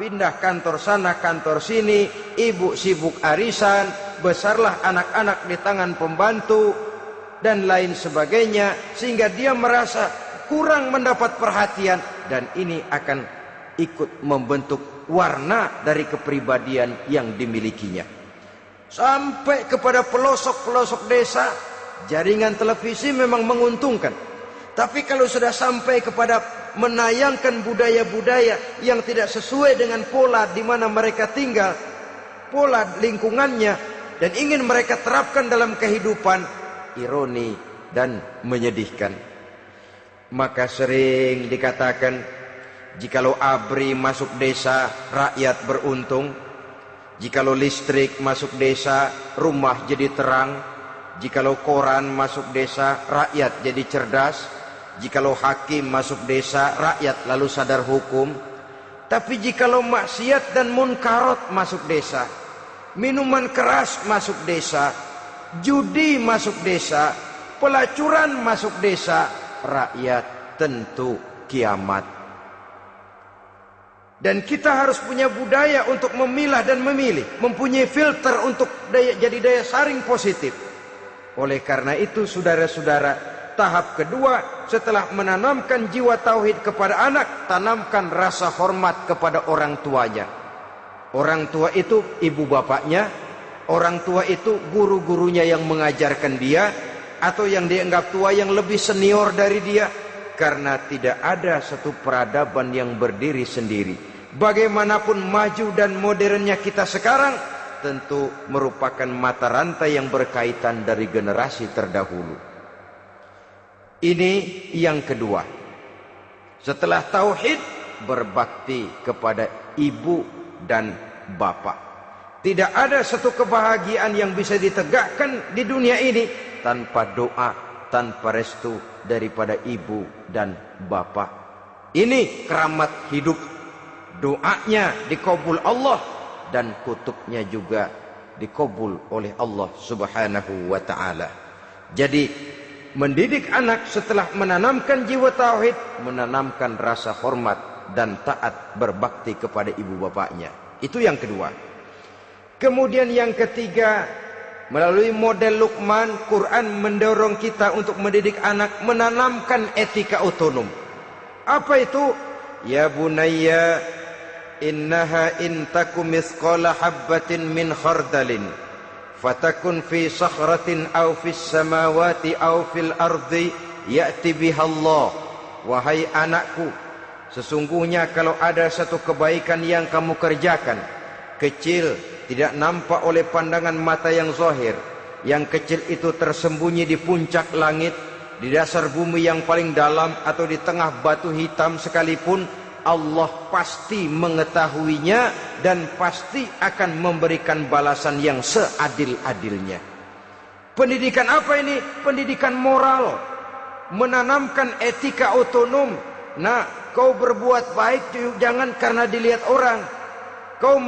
pindah kantor sana kantor sini, ibu sibuk arisan, besarlah anak-anak di tangan pembantu dan lain sebagainya, sehingga dia merasa kurang mendapat perhatian, dan ini akan ikut membentuk warna dari kepribadian yang dimilikinya. Sampai kepada pelosok-pelosok desa, jaringan televisi memang menguntungkan. Tapi kalau sudah sampai kepada menayangkan budaya-budaya yang tidak sesuai dengan pola di mana mereka tinggal, pola lingkungannya, dan ingin mereka terapkan dalam kehidupan, ironi dan menyedihkan. Maka sering dikatakan, jikalau ABRI masuk desa, rakyat beruntung. Jikalau listrik masuk desa, rumah jadi terang. Jikalau koran masuk desa, rakyat jadi cerdas. Jikalau hakim masuk desa, rakyat lalu sadar hukum. Tapi jikalau maksiat dan munkarat masuk desa, minuman keras masuk desa, judi masuk desa, pelacuran masuk desa, rakyat tentu kiamat. Dan kita harus punya budaya untuk memilah dan memilih, mempunyai filter untuk jadi daya saring positif. Oleh karena itu, saudara-saudara, tahap kedua setelah menanamkan jiwa tauhid kepada anak, tanamkan rasa hormat kepada orang tuanya. Orang tua itu ibu bapaknya, orang tua itu guru-gurunya yang mengajarkan dia, atau yang dianggap tua yang lebih senior dari dia. Karena tidak ada satu peradaban yang berdiri sendiri. Bagaimanapun maju dan modernnya kita sekarang, tentu merupakan mata rantai yang berkaitan dari generasi terdahulu. Ini yang kedua. Setelah tauhid, berbakti kepada ibu dan bapak. Tidak ada satu kebahagiaan yang bisa ditegakkan di dunia ini tanpa doa, tanpa restu daripada ibu dan bapak. Ini keramat hidup. Doanya dikabul Allah dan kutubnya juga dikabul oleh Allah Subhanahu wa ta'ala. Jadi mendidik anak setelah menanamkan jiwa tauhid, menanamkan rasa hormat dan taat berbakti kepada ibu bapaknya. Itu yang kedua. Kemudian yang ketiga, melalui model Luqman, Quran mendorong kita untuk mendidik anak, menanamkan etika otonom. Apa itu? Ya bunayya innaha in takum mithqala habbatin min khardalin fatakun fi sakhratin aw fis samawati aw fil ardi ya'ti biha Allah. Wahai anakku, sesungguhnya kalau ada satu kebaikan yang kamu kerjakan, kecil, tidak nampak oleh pandangan mata yang zahir, yang kecil itu tersembunyi di puncak langit, di dasar bumi yang paling dalam, atau di tengah batu hitam sekalipun, Allah pasti mengetahuinya dan pasti akan memberikan balasan yang seadil-adilnya. Pendidikan apa ini? Pendidikan moral, menanamkan etika otonom. Nah, kau berbuat baik jangan karena dilihat orang. Kau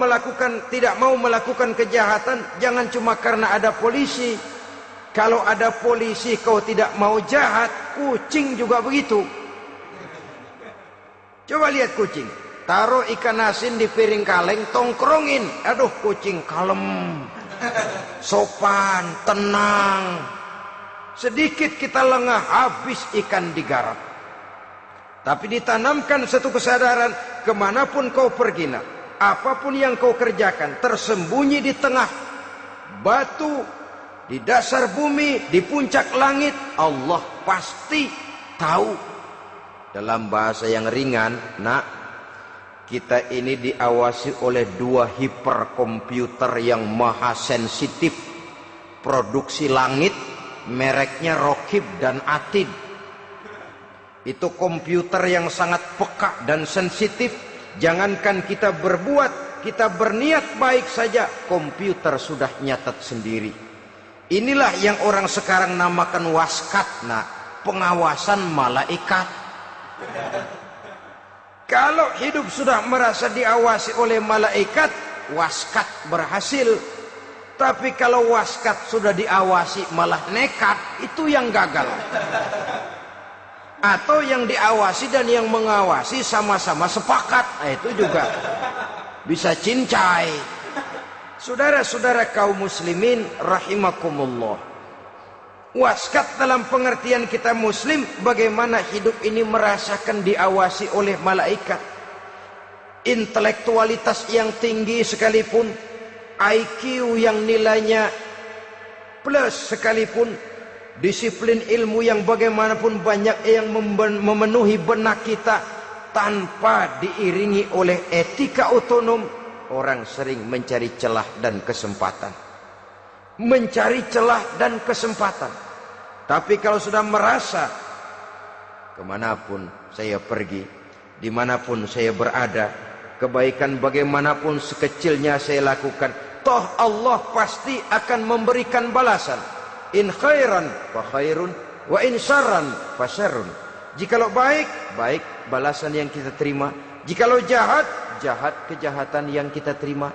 tidak mau melakukan kejahatan jangan cuma karena ada polisi. Kalau ada polisi kau tidak mau jahat, kucing juga begitu. Coba lihat kucing, taruh ikan asin di piring kaleng, tongkrongin. Aduh, kucing kalem, sopan, tenang. Sedikit kita lengah, habis ikan digarap. Tapi ditanamkan satu kesadaran, kemanapun kau pergi, apapun yang kau kerjakan, tersembunyi di tengah batu, di dasar bumi, di puncak langit, Allah pasti tahu. Dalam bahasa yang ringan, kita ini diawasi oleh dua hiperkomputer yang maha sensitif. Produksi langit mereknya Rokib dan Atid. Itu komputer yang sangat peka dan sensitif. Jangankan kita berbuat, kita berniat baik saja, komputer sudah nyatat sendiri. Inilah yang orang sekarang namakan waskat, pengawasan malaikat. Kalau hidup sudah merasa diawasi oleh malaikat, waskat berhasil. Tapi kalau waskat sudah diawasi malah nekat, itu yang gagal. Atau yang diawasi dan yang mengawasi sama-sama sepakat, itu juga bisa cincai. Saudara-saudara kaum muslimin rahimakumullah, waskat dalam pengertian kita muslim, bagaimana hidup ini merasakan diawasi oleh malaikat. Intelektualitas yang tinggi sekalipun, IQ yang nilainya plus sekalipun, disiplin ilmu yang bagaimanapun banyak yang memenuhi benak kita, tanpa diiringi oleh etika otonom, orang sering mencari celah dan kesempatan. Mencari celah dan kesempatan. Tapi kalau sudah merasa, kemanapun saya pergi, dimanapun saya berada, kebaikan bagaimanapun sekecilnya saya lakukan, toh Allah pasti akan memberikan balasan. In khairan fa khairun, wa in syarran fa syarrun. Jikalau baik, baik balasan yang kita terima. Jikalau jahat, jahat kejahatan yang kita terima.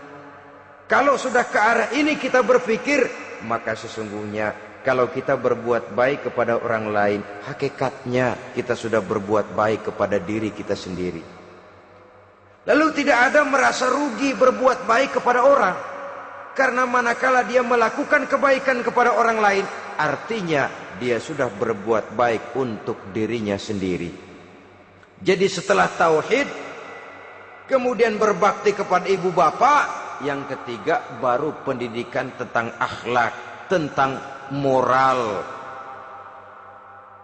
Kalau sudah ke arah ini kita berpikir, maka sesungguhnya kalau kita berbuat baik kepada orang lain, hakikatnya kita sudah berbuat baik kepada diri kita sendiri. Lalu tidak ada merasa rugi berbuat baik kepada orang. Karena manakala dia melakukan kebaikan kepada orang lain, artinya dia sudah berbuat baik untuk dirinya sendiri. Jadi setelah tauhid, kemudian berbakti kepada ibu bapak, yang ketiga baru pendidikan tentang akhlak, tentang moral.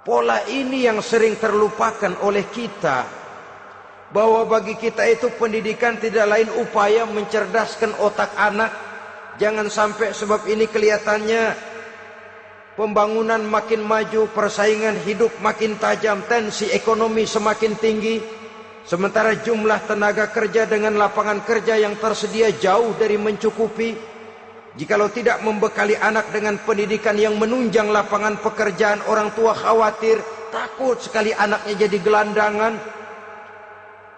Pola ini yang sering terlupakan oleh kita, bahwa bagi kita itu pendidikan tidak lain upaya mencerdaskan otak anak. Jangan sampai sebab ini kelihatannya pembangunan makin maju, persaingan hidup makin tajam, tensi ekonomi semakin tinggi, sementara jumlah tenaga kerja dengan lapangan kerja yang tersedia jauh dari mencukupi. Jikalau tidak membekali anak dengan pendidikan yang menunjang lapangan pekerjaan, orang tua khawatir, takut sekali anaknya jadi gelandangan.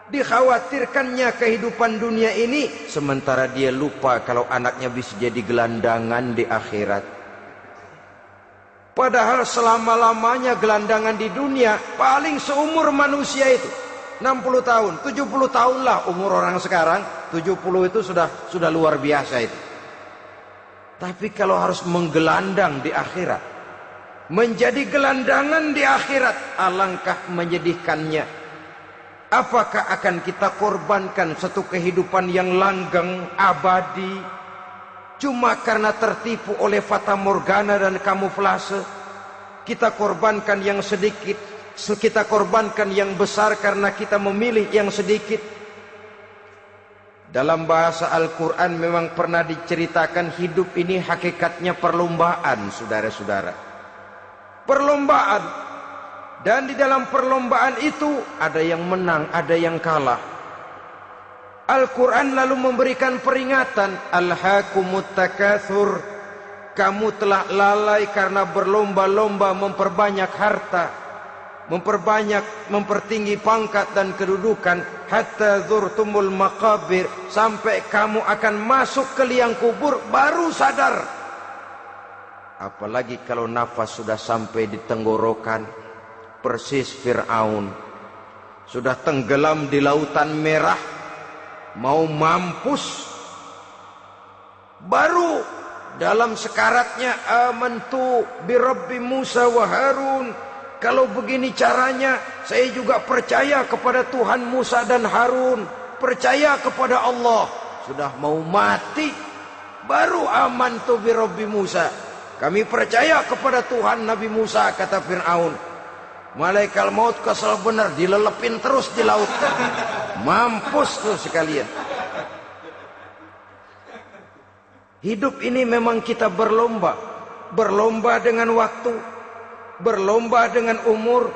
Dikhawatirkannya kehidupan dunia ini, sementara dia lupa kalau anaknya bisa jadi gelandangan di akhirat. Padahal selama-lamanya gelandangan di dunia, paling seumur manusia itu 60 tahun, 70 tahun lah umur orang sekarang. 70 itu sudah luar biasa itu. Tapi kalau harus menggelandang di akhirat, menjadi gelandangan di akhirat, alangkah menyedihkannya. Apakah akan kita korbankan satu kehidupan yang langgeng, abadi, cuma karena tertipu oleh fata morgana dan kamuflase? Kita korbankan yang sedikit, kita korbankan yang besar karena kita memilih yang sedikit. Dalam bahasa Al-Quran memang pernah diceritakan hidup ini hakikatnya perlombaan, saudara-saudara. Perlombaan. Dan di dalam perlombaan itu ada yang menang, ada yang kalah. Al-Quran lalu memberikan peringatan, Alhaakumut takatsur, kamu telah lalai karena berlomba-lomba memperbanyak harta, mempertinggi pangkat dan kedudukan, hatta zurtumul maqabir, sampai kamu akan masuk ke liang kubur baru sadar. Apalagi kalau nafas sudah sampai di tenggorokan. Persis Fir'aun sudah tenggelam di lautan merah, mau mampus, baru dalam sekaratnya amantu bi Rabbi Musa wa Harun. Kalau begini caranya, saya juga percaya kepada Tuhan Musa dan Harun, percaya kepada Allah. Sudah mau mati, baru amantu bi Rabbi Musa, kami percaya kepada Tuhan Nabi Musa, kata Fir'aun. Malaikat maut kesal benar, dilelepin terus di laut. Mampus tuh sekalian. Hidup ini memang kita berlomba. berlomba dengan waktu, berlomba dengan umur,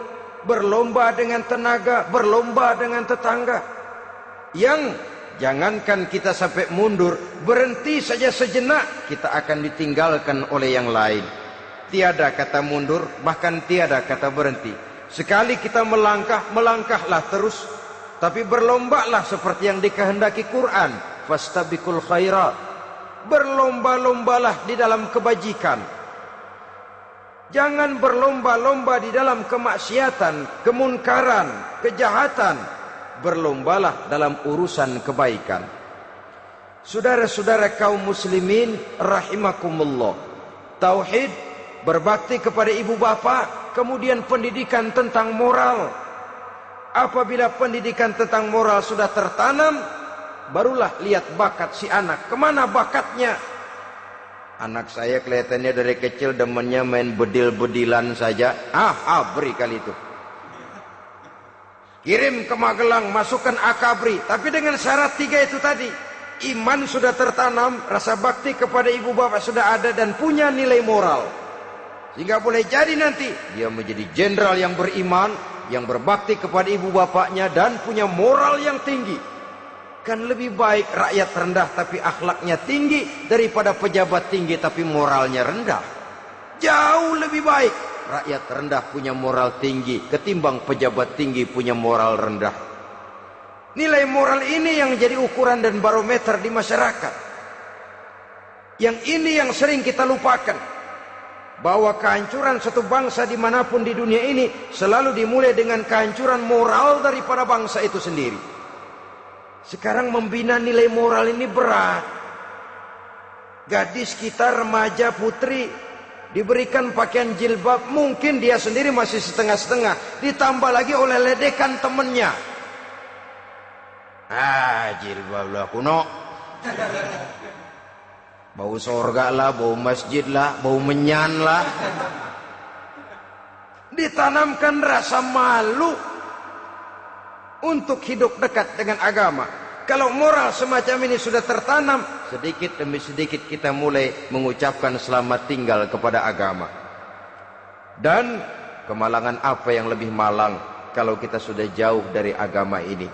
berlomba dengan tenaga, berlomba dengan tetangga. Yang jangankan kita sampai mundur, berhenti saja sejenak, kita akan ditinggalkan oleh yang lain. Tiada kata mundur, bahkan tiada kata berhenti. Sekali kita melangkah, melangkahlah terus. Tapi berlombalah seperti yang dikehendaki Quran. Fastabiqul khairat. Berlomba-lombalah di dalam kebajikan. Jangan berlomba-lomba di dalam kemaksiatan, kemunkaran, kejahatan. Berlombalah dalam urusan kebaikan. Saudara-saudara kaum muslimin rahimakumullah. Tauhid, berbakti kepada ibu bapa, kemudian pendidikan tentang moral. Apabila pendidikan tentang moral sudah tertanam, barulah lihat bakat si anak. Kemana bakatnya? Anak saya kelihatannya dari kecil demennya main bedil-bedilan saja. Beri kali itu. Kirim ke Magelang, masukkan akabri. Tapi dengan syarat 3 itu tadi. Iman sudah tertanam, rasa bakti kepada ibu bapak sudah ada, dan punya nilai moral. Sehingga boleh jadi nanti dia menjadi jenderal yang beriman, yang berbakti kepada ibu bapaknya, dan punya moral yang tinggi. Kan lebih baik rakyat rendah tapi akhlaknya tinggi, daripada pejabat tinggi tapi moralnya rendah. Jauh lebih baik rakyat rendah punya moral tinggi ketimbang pejabat tinggi punya moral rendah. Nilai moral ini yang jadi ukuran dan barometer di masyarakat. Yang ini yang sering kita lupakan. Bahwa kehancuran satu bangsa dimanapun di dunia ini selalu dimulai dengan kehancuran moral daripada bangsa itu sendiri. Sekarang membina nilai moral ini berat. Gadis kita, remaja, putri, diberikan pakaian jilbab, mungkin dia sendiri masih setengah-setengah, ditambah lagi oleh ledekan temennya. Jilbab lah kuno. Bau sorga lah, bau masjid lah, bau menyan lah. Ditanamkan rasa malu untuk hidup dekat dengan agama. Kalau moral semacam ini sudah tertanam, sedikit demi sedikit kita mulai mengucapkan selamat tinggal kepada agama. Dan kemalangan apa yang lebih malang kalau kita sudah jauh dari agama ini?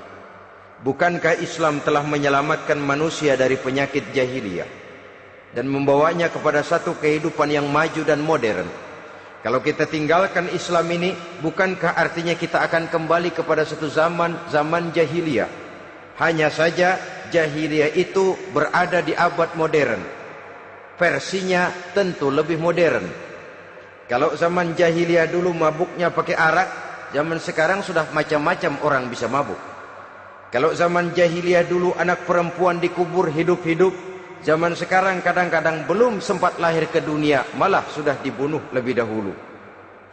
Bukankah Islam telah menyelamatkan manusia dari penyakit jahiliyah dan membawanya kepada satu kehidupan yang maju dan modern? Kalau kita tinggalkan Islam ini, bukankah artinya kita akan kembali kepada satu zaman jahiliyah? Hanya saja jahiliyah itu berada di abad modern. Versinya tentu lebih modern. Kalau zaman jahiliyah dulu mabuknya pakai arak, zaman sekarang sudah macam-macam orang bisa mabuk. Kalau zaman jahiliyah dulu anak perempuan dikubur hidup-hidup, zaman sekarang kadang-kadang belum sempat lahir ke dunia, malah sudah dibunuh lebih dahulu.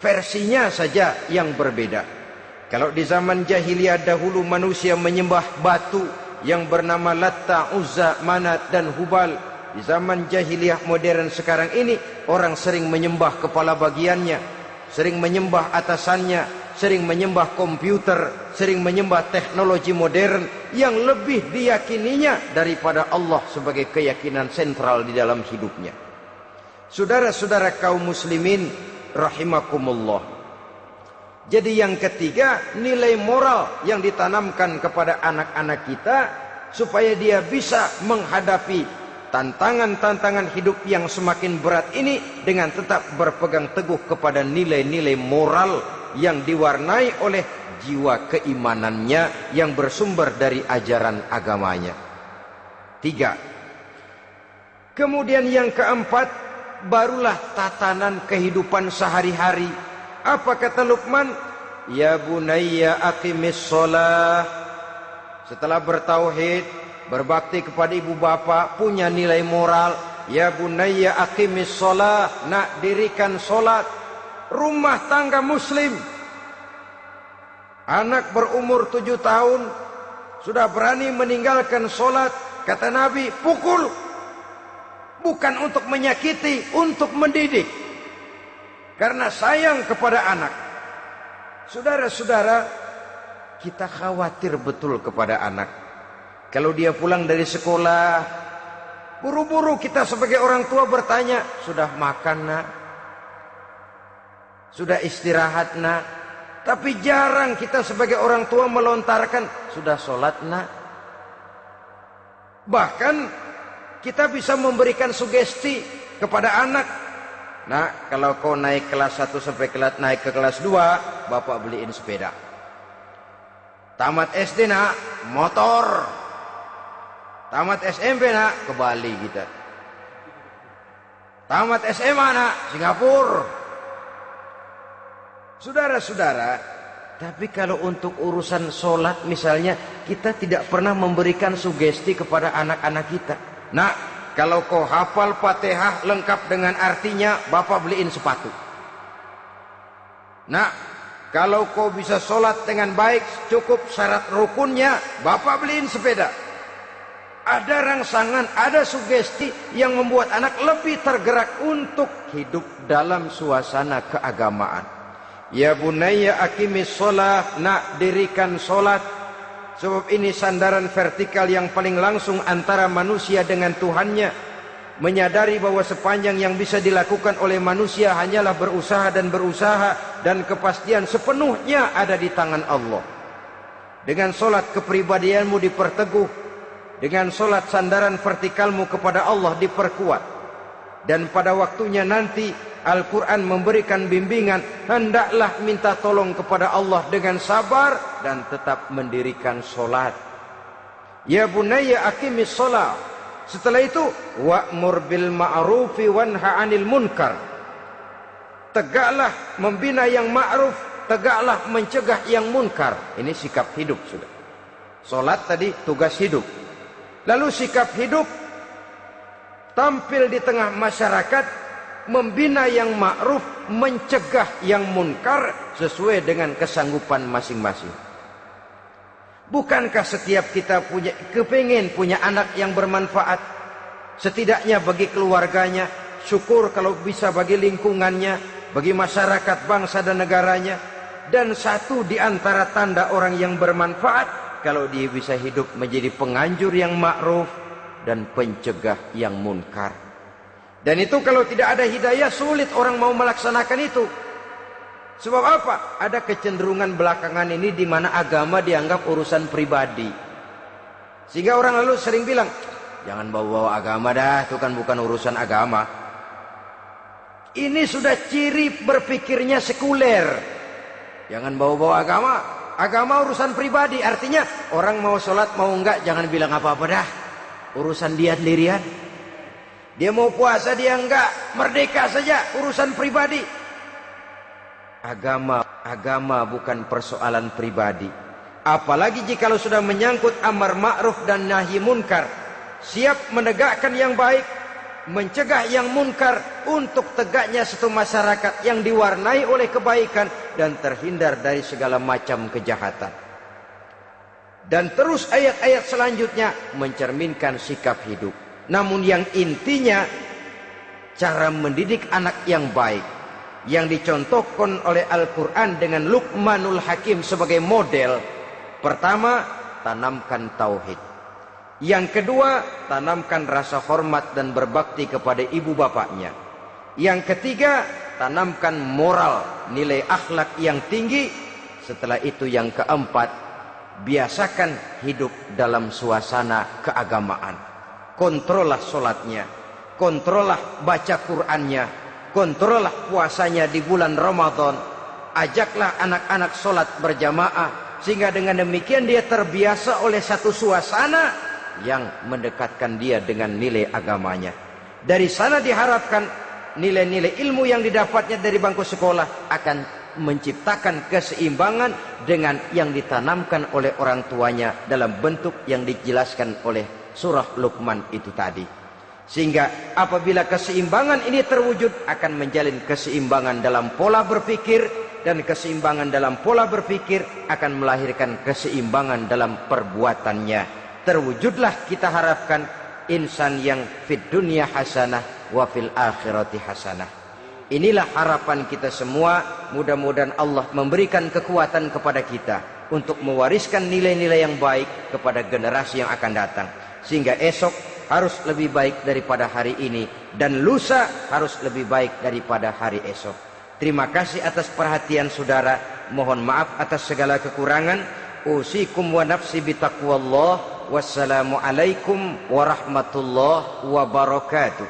Versinya saja yang berbeda. Kalau di zaman jahiliyah dahulu manusia menyembah batu yang bernama Latta, Uzza, Manat dan Hubal. Di zaman jahiliyah modern sekarang ini, orang sering menyembah kepala bagiannya, sering menyembah atasannya, sering menyembah komputer, sering menyembah teknologi modern yang lebih diyakininya daripada Allah sebagai keyakinan sentral di dalam hidupnya. Saudara-saudara kaum muslimin rahimakumullah. Jadi yang ketiga, nilai moral yang ditanamkan kepada anak-anak kita supaya dia bisa menghadapi tantangan-tantangan hidup yang semakin berat ini dengan tetap berpegang teguh kepada nilai-nilai moral yang diwarnai oleh jiwa keimanannya yang bersumber dari ajaran agamanya. 3. Kemudian yang keempat, barulah tatanan kehidupan sehari-hari. Apa kata Luqman? Ya bunayya aqimis shalah. Setelah bertauhid, berbakti kepada ibu bapa, punya nilai moral. Ya bunayya aqimis shalah, nak dirikan solat. Rumah tangga muslim. Anak berumur 7 tahun sudah berani meninggalkan solat. Kata Nabi, pukul. Bukan untuk menyakiti, untuk mendidik. Karena sayang kepada anak. Saudara-saudara, kita khawatir betul kepada anak. Kalau dia pulang dari sekolah, Buru-buru kita sebagai orang tua bertanya, sudah makan nak? Sudah istirahat nak? Tapi jarang kita sebagai orang tua melontarkan, sudah sholat nak? Bahkan kita bisa memberikan sugesti kepada anak. Nah, kalau kau naik kelas 1 sampai naik ke kelas 2, bapak beliin sepeda. Tamat SD nak, motor. Tamat SMP nak, ke Bali kita. Tamat SMA nak, Singapura. Saudara-saudara, tapi kalau untuk urusan sholat misalnya, kita tidak pernah memberikan sugesti kepada anak-anak kita. Nah, kalau kau hafal Fatihah lengkap dengan artinya, bapak beliin sepatu. Nah, kalau kau bisa sholat dengan baik, cukup syarat rukunnya, bapak beliin sepeda. Ada rangsangan, ada sugesti yang membuat anak lebih tergerak untuk hidup dalam suasana keagamaan. Ya bunayya aqimis sholat, nak dirikan sholat. Sebab ini sandaran vertikal yang paling langsung antara manusia dengan Tuhannya. Menyadari bahwa sepanjang yang bisa dilakukan oleh manusia hanyalah berusaha, dan kepastian sepenuhnya ada di tangan Allah. Dengan sholat kepribadianmu diperteguh, dengan sholat sandaran vertikalmu kepada Allah diperkuat. Dan pada waktunya nanti Al-Quran memberikan bimbingan, hendaklah minta tolong kepada Allah dengan sabar dan tetap mendirikan sholat. Ya bunayya aqimis sholat. Setelah itu, wa'mur bil ma'rufi wanha 'anil munkar. Tegaklah membina yang ma'ruf, tegaklah mencegah yang munkar. Ini sikap hidup sudah. Sholat tadi tugas hidup. Lalu sikap hidup tampil di tengah masyarakat, membina yang ma'ruf, mencegah yang munkar sesuai dengan kesanggupan masing-masing. Bukankah setiap kita kepingin punya anak yang bermanfaat, setidaknya bagi keluarganya, syukur kalau bisa bagi lingkungannya, bagi masyarakat, bangsa dan negaranya. Dan satu di antara tanda orang yang bermanfaat, kalau dia bisa hidup menjadi penganjur yang ma'ruf dan pencegah yang munkar. Dan itu kalau tidak ada hidayah, sulit orang mau melaksanakan itu. Sebab apa? Ada kecenderungan belakangan ini di mana agama dianggap urusan pribadi. Sehingga orang lalu sering bilang, jangan bawa-bawa agama dah, itu kan bukan urusan agama. Ini sudah ciri berpikirnya sekuler. Jangan bawa-bawa agama. Agama urusan pribadi, artinya orang mau sholat mau enggak, jangan bilang apa-apa dah. Urusan dia sendirian. Dia mau puasa dia enggak, merdeka saja, urusan pribadi. Agama bukan persoalan pribadi. Apalagi jika sudah menyangkut amar ma'ruf dan nahi munkar. Siap menegakkan yang baik, mencegah yang munkar, untuk tegaknya satu masyarakat yang diwarnai oleh kebaikan dan terhindar dari segala macam kejahatan. Dan terus ayat-ayat selanjutnya mencerminkan sikap hidup. Namun yang intinya, cara mendidik anak yang baik yang dicontohkan oleh Al-Quran dengan Luqmanul Hakim sebagai model. Pertama, tanamkan tauhid. Yang kedua, tanamkan rasa hormat dan berbakti kepada ibu bapaknya. Yang ketiga, tanamkan moral, nilai akhlak yang tinggi. Setelah itu yang keempat, biasakan hidup dalam suasana keagamaan. Kontrollah sholatnya, kontrollah baca Qur'annya, kontrollah puasanya di bulan Ramadan. Ajaklah anak-anak sholat berjamaah, sehingga dengan demikian dia terbiasa oleh satu suasana yang mendekatkan dia dengan nilai agamanya. Dari sana diharapkan nilai-nilai ilmu yang didapatnya dari bangku sekolah akan menciptakan keseimbangan dengan yang ditanamkan oleh orang tuanya dalam bentuk yang dijelaskan oleh surah Luqman itu tadi. Sehingga apabila keseimbangan ini terwujud, akan menjalin keseimbangan dalam pola berpikir, dan keseimbangan dalam pola berpikir akan melahirkan keseimbangan dalam perbuatannya. Terwujudlah kita harapkan insan yang fid dunya hasanah wa fil akhirati hasanah. Inilah harapan kita semua. Mudah-mudahan Allah memberikan kekuatan kepada kita untuk mewariskan nilai-nilai yang baik kepada generasi yang akan datang, sehingga esok harus lebih baik daripada hari ini, dan lusa harus lebih baik daripada hari esok. Terima kasih atas perhatian saudara. Mohon maaf atas segala kekurangan. Usikum wa nafsi bitaqwallah. Wassalamualaikum warahmatullahi wabarakatuh.